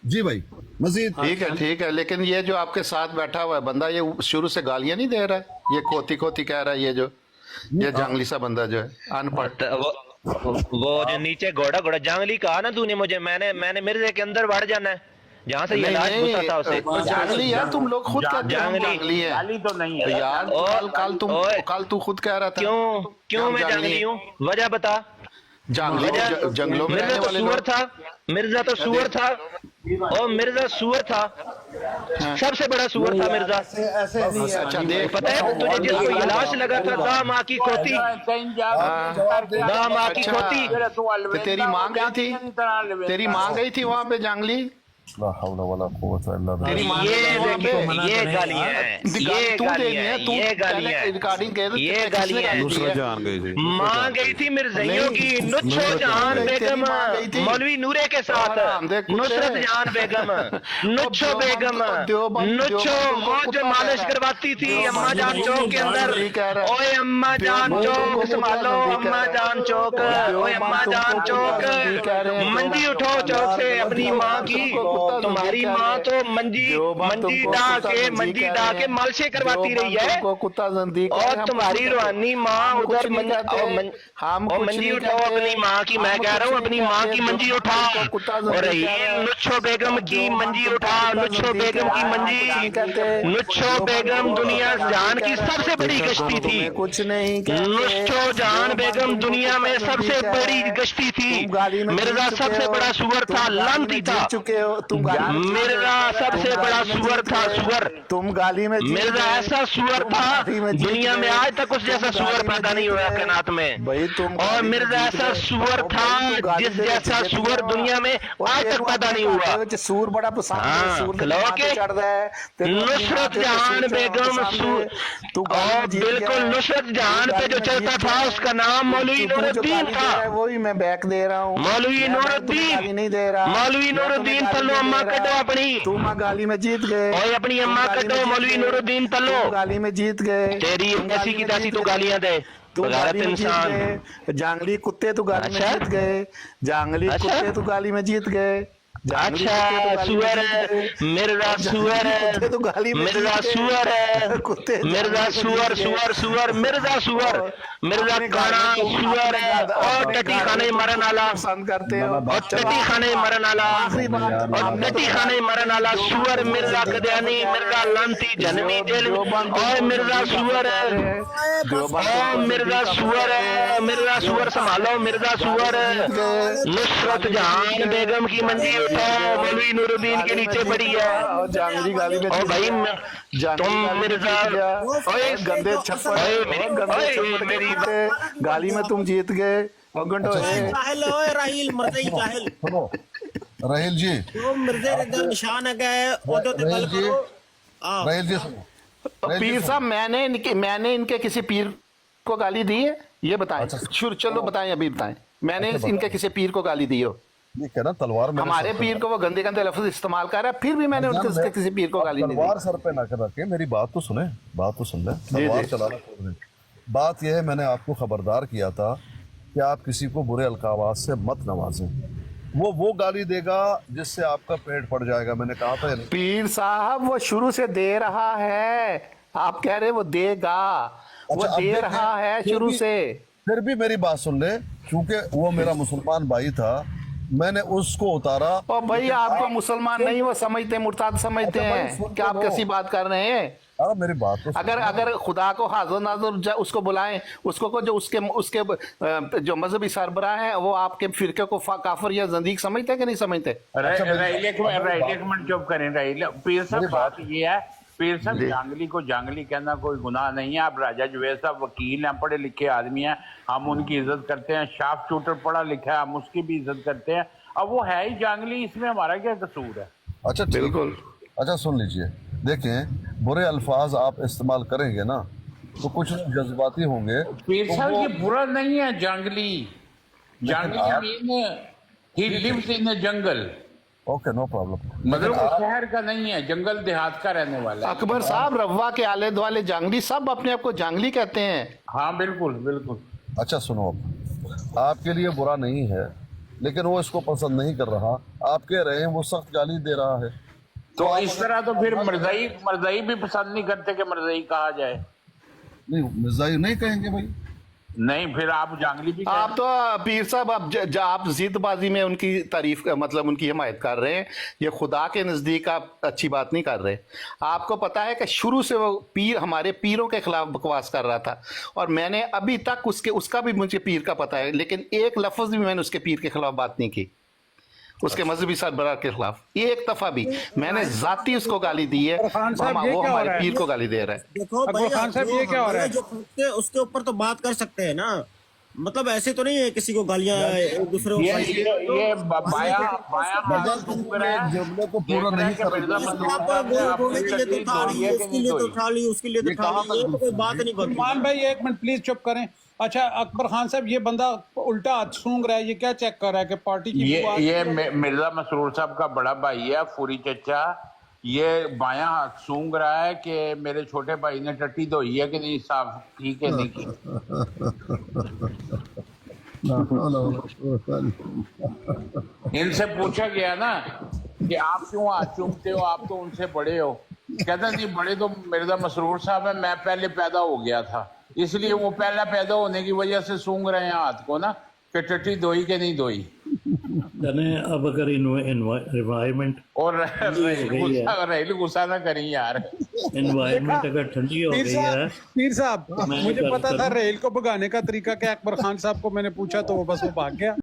जी भाई मजीद ठीक है, लेकिन ये जो आपके साथ बैठा हुआ है बंदा, ये शुरू से गालियां नहीं दे रहा है, ये खोती कह रहा है, ये जंगली सा बंदा जो है अनपढ़, वो जो नीचे घोड़ा जंगली कहा ना तूने मुझे, मैंने मिर्जे के अंदर बढ़ जाना है जहाँ से ये लाश घुसा था उसे। जंगली यार, तुम लोग खुद कहते हो जंगली है। गाली तो नहीं है यार, कल तू खुद कह रहा था। क्यों मैं जंगली हूँ? वजह बता। जंगलों में रहने वाले सुअर था, मिर्जा तो सुअर था, और मिर्जा सुअर था, सबसे बड़ा सुअर था मिर्जा। अच्छा देख, पता है तुझे जिसको ये लाश लगा था, दाम आकी खोती, दाम आकी खोती, तेरी माँ गई थी वहां पे जंगली, لا حول ولا قوت الا بالله. یہ دیکھیں یہ گالیاں ہیں، یہ گالیاں ہیں، یہ گالیاں ہیں، یہ گالیاں ہیں. ماں گئی تھی مرزائیوں کی نچھو جہان بیگم مولوی نورے کے ساتھ، نصرت جہان بیگم، نچھو بیگم، نچھو وہ جو مالش کرواتی تھی اماں جان چوک کے اندر. اوے اماں جان چوک سنبھالو، اماں جان چوک، اوے اماں جان چوک، منجی اٹھو چوک سے اپنی ماں کی. تمہاری ماں تو منجی ڈا کے مالشے کرواتی رہی ہے، اور تمہاری روحانی ماں ادھر منجی اٹھاؤ اپنی ماں کی. میں کہہ رہا ہوں اپنی ماں کی منجی اٹھا، اور یہ نچھو بیگم کی منجی اٹھا، نچھو بیگم کی منجی. نچھو بیگم دنیا جہان کی سب سے بڑی گشتی تھی، نچھو جہان بیگم دنیا میں سب سے بڑی گشتی تھی. مرزا سب سے بڑا سور تھا، لانتی تھا. مرزا سب سے بڑا سور تھا، سور. تم گالی میں مرزا ایسا سور تھا دنیا میں آج تک اس جیسا سور پیدا نہیں ہوا کائنات میں. اور مرزا ایسا سور تھا جس جیسا سور دنیا میں آج تک پیدا نہیں ہوا. سور بڑا پسند نصرت جہان بیگم اور بالکل نصرت جہان پہ جو چلتا تھا اس کا نام مولوی نور الدین تھا. وہی میں بیک دے رہا ہوں، مولوی نور الدین، نہیں دے رہا. مولوی نور الدین تلو اماں کٹو اپنی، تم گالی میں جیت گئے، اور اپنی اماں کٹو مولوی نور الدین تلو. گالی میں جیت گئے. تیری ایسی کی تیسی تو گالیاں دے، بغیرت انسان. جانگلی کتے تو گالی میں جیت گئے، جانگلی کتے تو گالی میں جیت گئے. اچھا سور ہے مرزا، سور ہے مرزا، سور ہے مرزا، سور سور سور مرزا، سور مرزا کانا سور ہے. اور ٹٹی خانے مرن والا پسند کرتے ہو، اور ٹٹی خانے مرن والا، اور ٹٹی خانے مرن والا سور مرزا قدیانی، مرزا لانتی جنمی جیل. اور مرزا سور ہے، اور مرزا سور ہے، مرزا سور سنبھالو، مرزا سور ہے. نصرت جہان بیگم کی منجی مولوی نور الدین کے نیچے پڑی ہے. جانگلی گالی میں اور بھائی تم مرزا گندے چھپڑ میری گالی میں تم جیت گئے. جاہل ہو راہیل مرزا جاہل. راہیل جی، جو مرزا ردہ نشان ہے گئے عہدوں تے گل کرو. راہیل جی پیر صاحب میں نے ان کے کسی پیر کو گالی دی ہے؟ یہ بتائیں. چلو بتائیں، ابھی بتائیں. میں نے ان کے کسی پیر کو گالی دی ہو؟ تلوار ہمارے پیر کو وہ گندے گندے لفظ استعمال کر رہا ہے، پھر بھی میں نے ان کے کسی پیر کو گالی نہیں دی. تلوار سر پہ نہ کر رکھے، میری بات تو سنیں، بات تو سن لیں. تلوار چلانا چھوڑ دیں. بات یہ ہے، میں نے آپ کو خبردار کیا تھا کہ آپ کسی کو برے القابات سے مت نوازیں. وہ گالی دے گا جس سے آپ کا پیٹ پڑ جائے گا. میں نے کہا تھا پیر صاحب وہ شروع سے دے رہا ہے، آپ کہہ رہے وہ دے گا، وہ دے رہا ہے شروع سے. پھر بھی میری بات سن لیں، کیونکہ وہ میرا مسلمان بھائی تھا، میں نے اس کو اتارا. اور بھائی آپ کو مسلمان نہیں وہ سمجھتے، مرتاد سمجھتے ہیں کہ آپ کیسی بات کر رہے ہیں. میری بات تو اگر خدا کو حاضر ناظر اس کو بلائیں، اس کو جو اس کے جو مذہبی سربراہ ہیں وہ آپ کے فرقے کو کافر یا زندیق سمجھتے ہیں کہ نہیں سمجھتے؟ ایک منٹ چپ کریں راہیل. پیر صاحب بات یہ ہے، پیر صاحب جانگلی کو جانگلی کہنا کوئی گناہ نہیں ہے. آپ راجہ جوید صاحب وکیل ہیں، پڑھے لکھے آدمی ہیں، ہم ان کی عزت کرتے ہیں. شاف شوٹر پڑھا لکھا ہے، ہم اس کی بھی عزت کرتے ہیں. اب وہ ہے ہی جانگلی، اس میں ہمارا کیا قصور ہے؟ اچھا بالکل. اچھا سن لیجئے، دیکھیں برے الفاظ آپ استعمال کریں گے نا تو کچھ جذباتی ہوں گے. پیر صاحب یہ برا نہیں ہے جانگلی. جانگلی ہی لیوز ان جنگل. Okay no problem. مطلب وہ شہر کا نہیں ہے، جنگل دیہات کا رہنے والا ہے. اکبر صاحب روا کے آلے دوالے جانگلی سب اپنے آپ کو جانگلی کہتے ہیں. ہاں بالکل بالکل. اچھا سنو، آپ کے لیے برا نہیں ہے لیکن وہ اس کو پسند نہیں کر رہا. آپ کہہ رہے ہیں وہ سخت گالی دے رہا ہے، تو اس طرح تو پھر مرزائی بھی پسند نہیں کرتے کہ مرزائی کہا جائے. نہیں مرزائی نہیں کہیں گے بھائی. نہیں پھر آپ جانگلی بھی آپ تو پیر صاحب آپ ضد بازی میں ان کی تعریف مطلب ان کی حمایت کر رہے ہیں. یہ خدا کے نزدیک آپ اچھی بات نہیں کر رہے. آپ کو پتا ہے کہ شروع سے وہ پیر ہمارے پیروں کے خلاف بکواس کر رہا تھا، اور میں نے ابھی تک اس کا بھی مجھے پیر کا پتا ہے، لیکن ایک لفظ بھی میں نے اس کے پیر کے خلاف بات نہیں کی، اس کے مذہبی سربراہ کے خلاف ایک دفعہ بھی. میں نے ذاتی اس کو گالی دی ہے، وہ ہمارے پیر کو گالی دے رہا ہے. دیکھو خان صاحب یہ کیا ہو رہا ہے، جو اس کے اوپر تو بات کر سکتے ہیں نا. मतलब ऐसे तो नहीं है किसी को गालियां एक दूसरे को ये बाया हाथ सूंघ रहा है, जुमले को पूरा नहीं कर बोलने के लिए तो उठा रही है, उसके लिए तो उठा ली, उसके लिए तो उठा ली, ये तो कोई बात नहीं बनती। मान भाई एक मिनट प्लीज चुप करें। अच्छा अकबर खान साहब, ये बंदा उल्टा हाथ सूंघ रहा है, ये क्या चेक कर रहा है कि पार्टी की ये मिर्जा मसरूर साहब का बड़ा भाई है फूरी चचा, ये बायां हाथ सूंघ रहा है कि मेरे छोटे भाई ने टट्टी धोई है कि नहीं, साफ ठीक है नहीं की। इनसे पूछा गया ना कि आप क्यों हाथ चूमते हो, आप तो उनसे बड़े हो। कहता नहीं बड़े तो मिर्जा मसरूर साहब है, मैं पहले पैदा हो गया था, इसलिए वो पहला पैदा होने की वजह से सूंघ रहे हैं हाथ को ना कि टट्टी धोई के नहीं धोई। अब अगर एनवायरमेंट और रेल गुस्सा ना करें यार, एनवायरनमेंट अगर ठंडी हो गई है। पीर साहब मुझे पता था रेल को भगाने का तरीका क्या, अकबर खान साहब को मैंने पूछा तो वो बस वो भाग गया।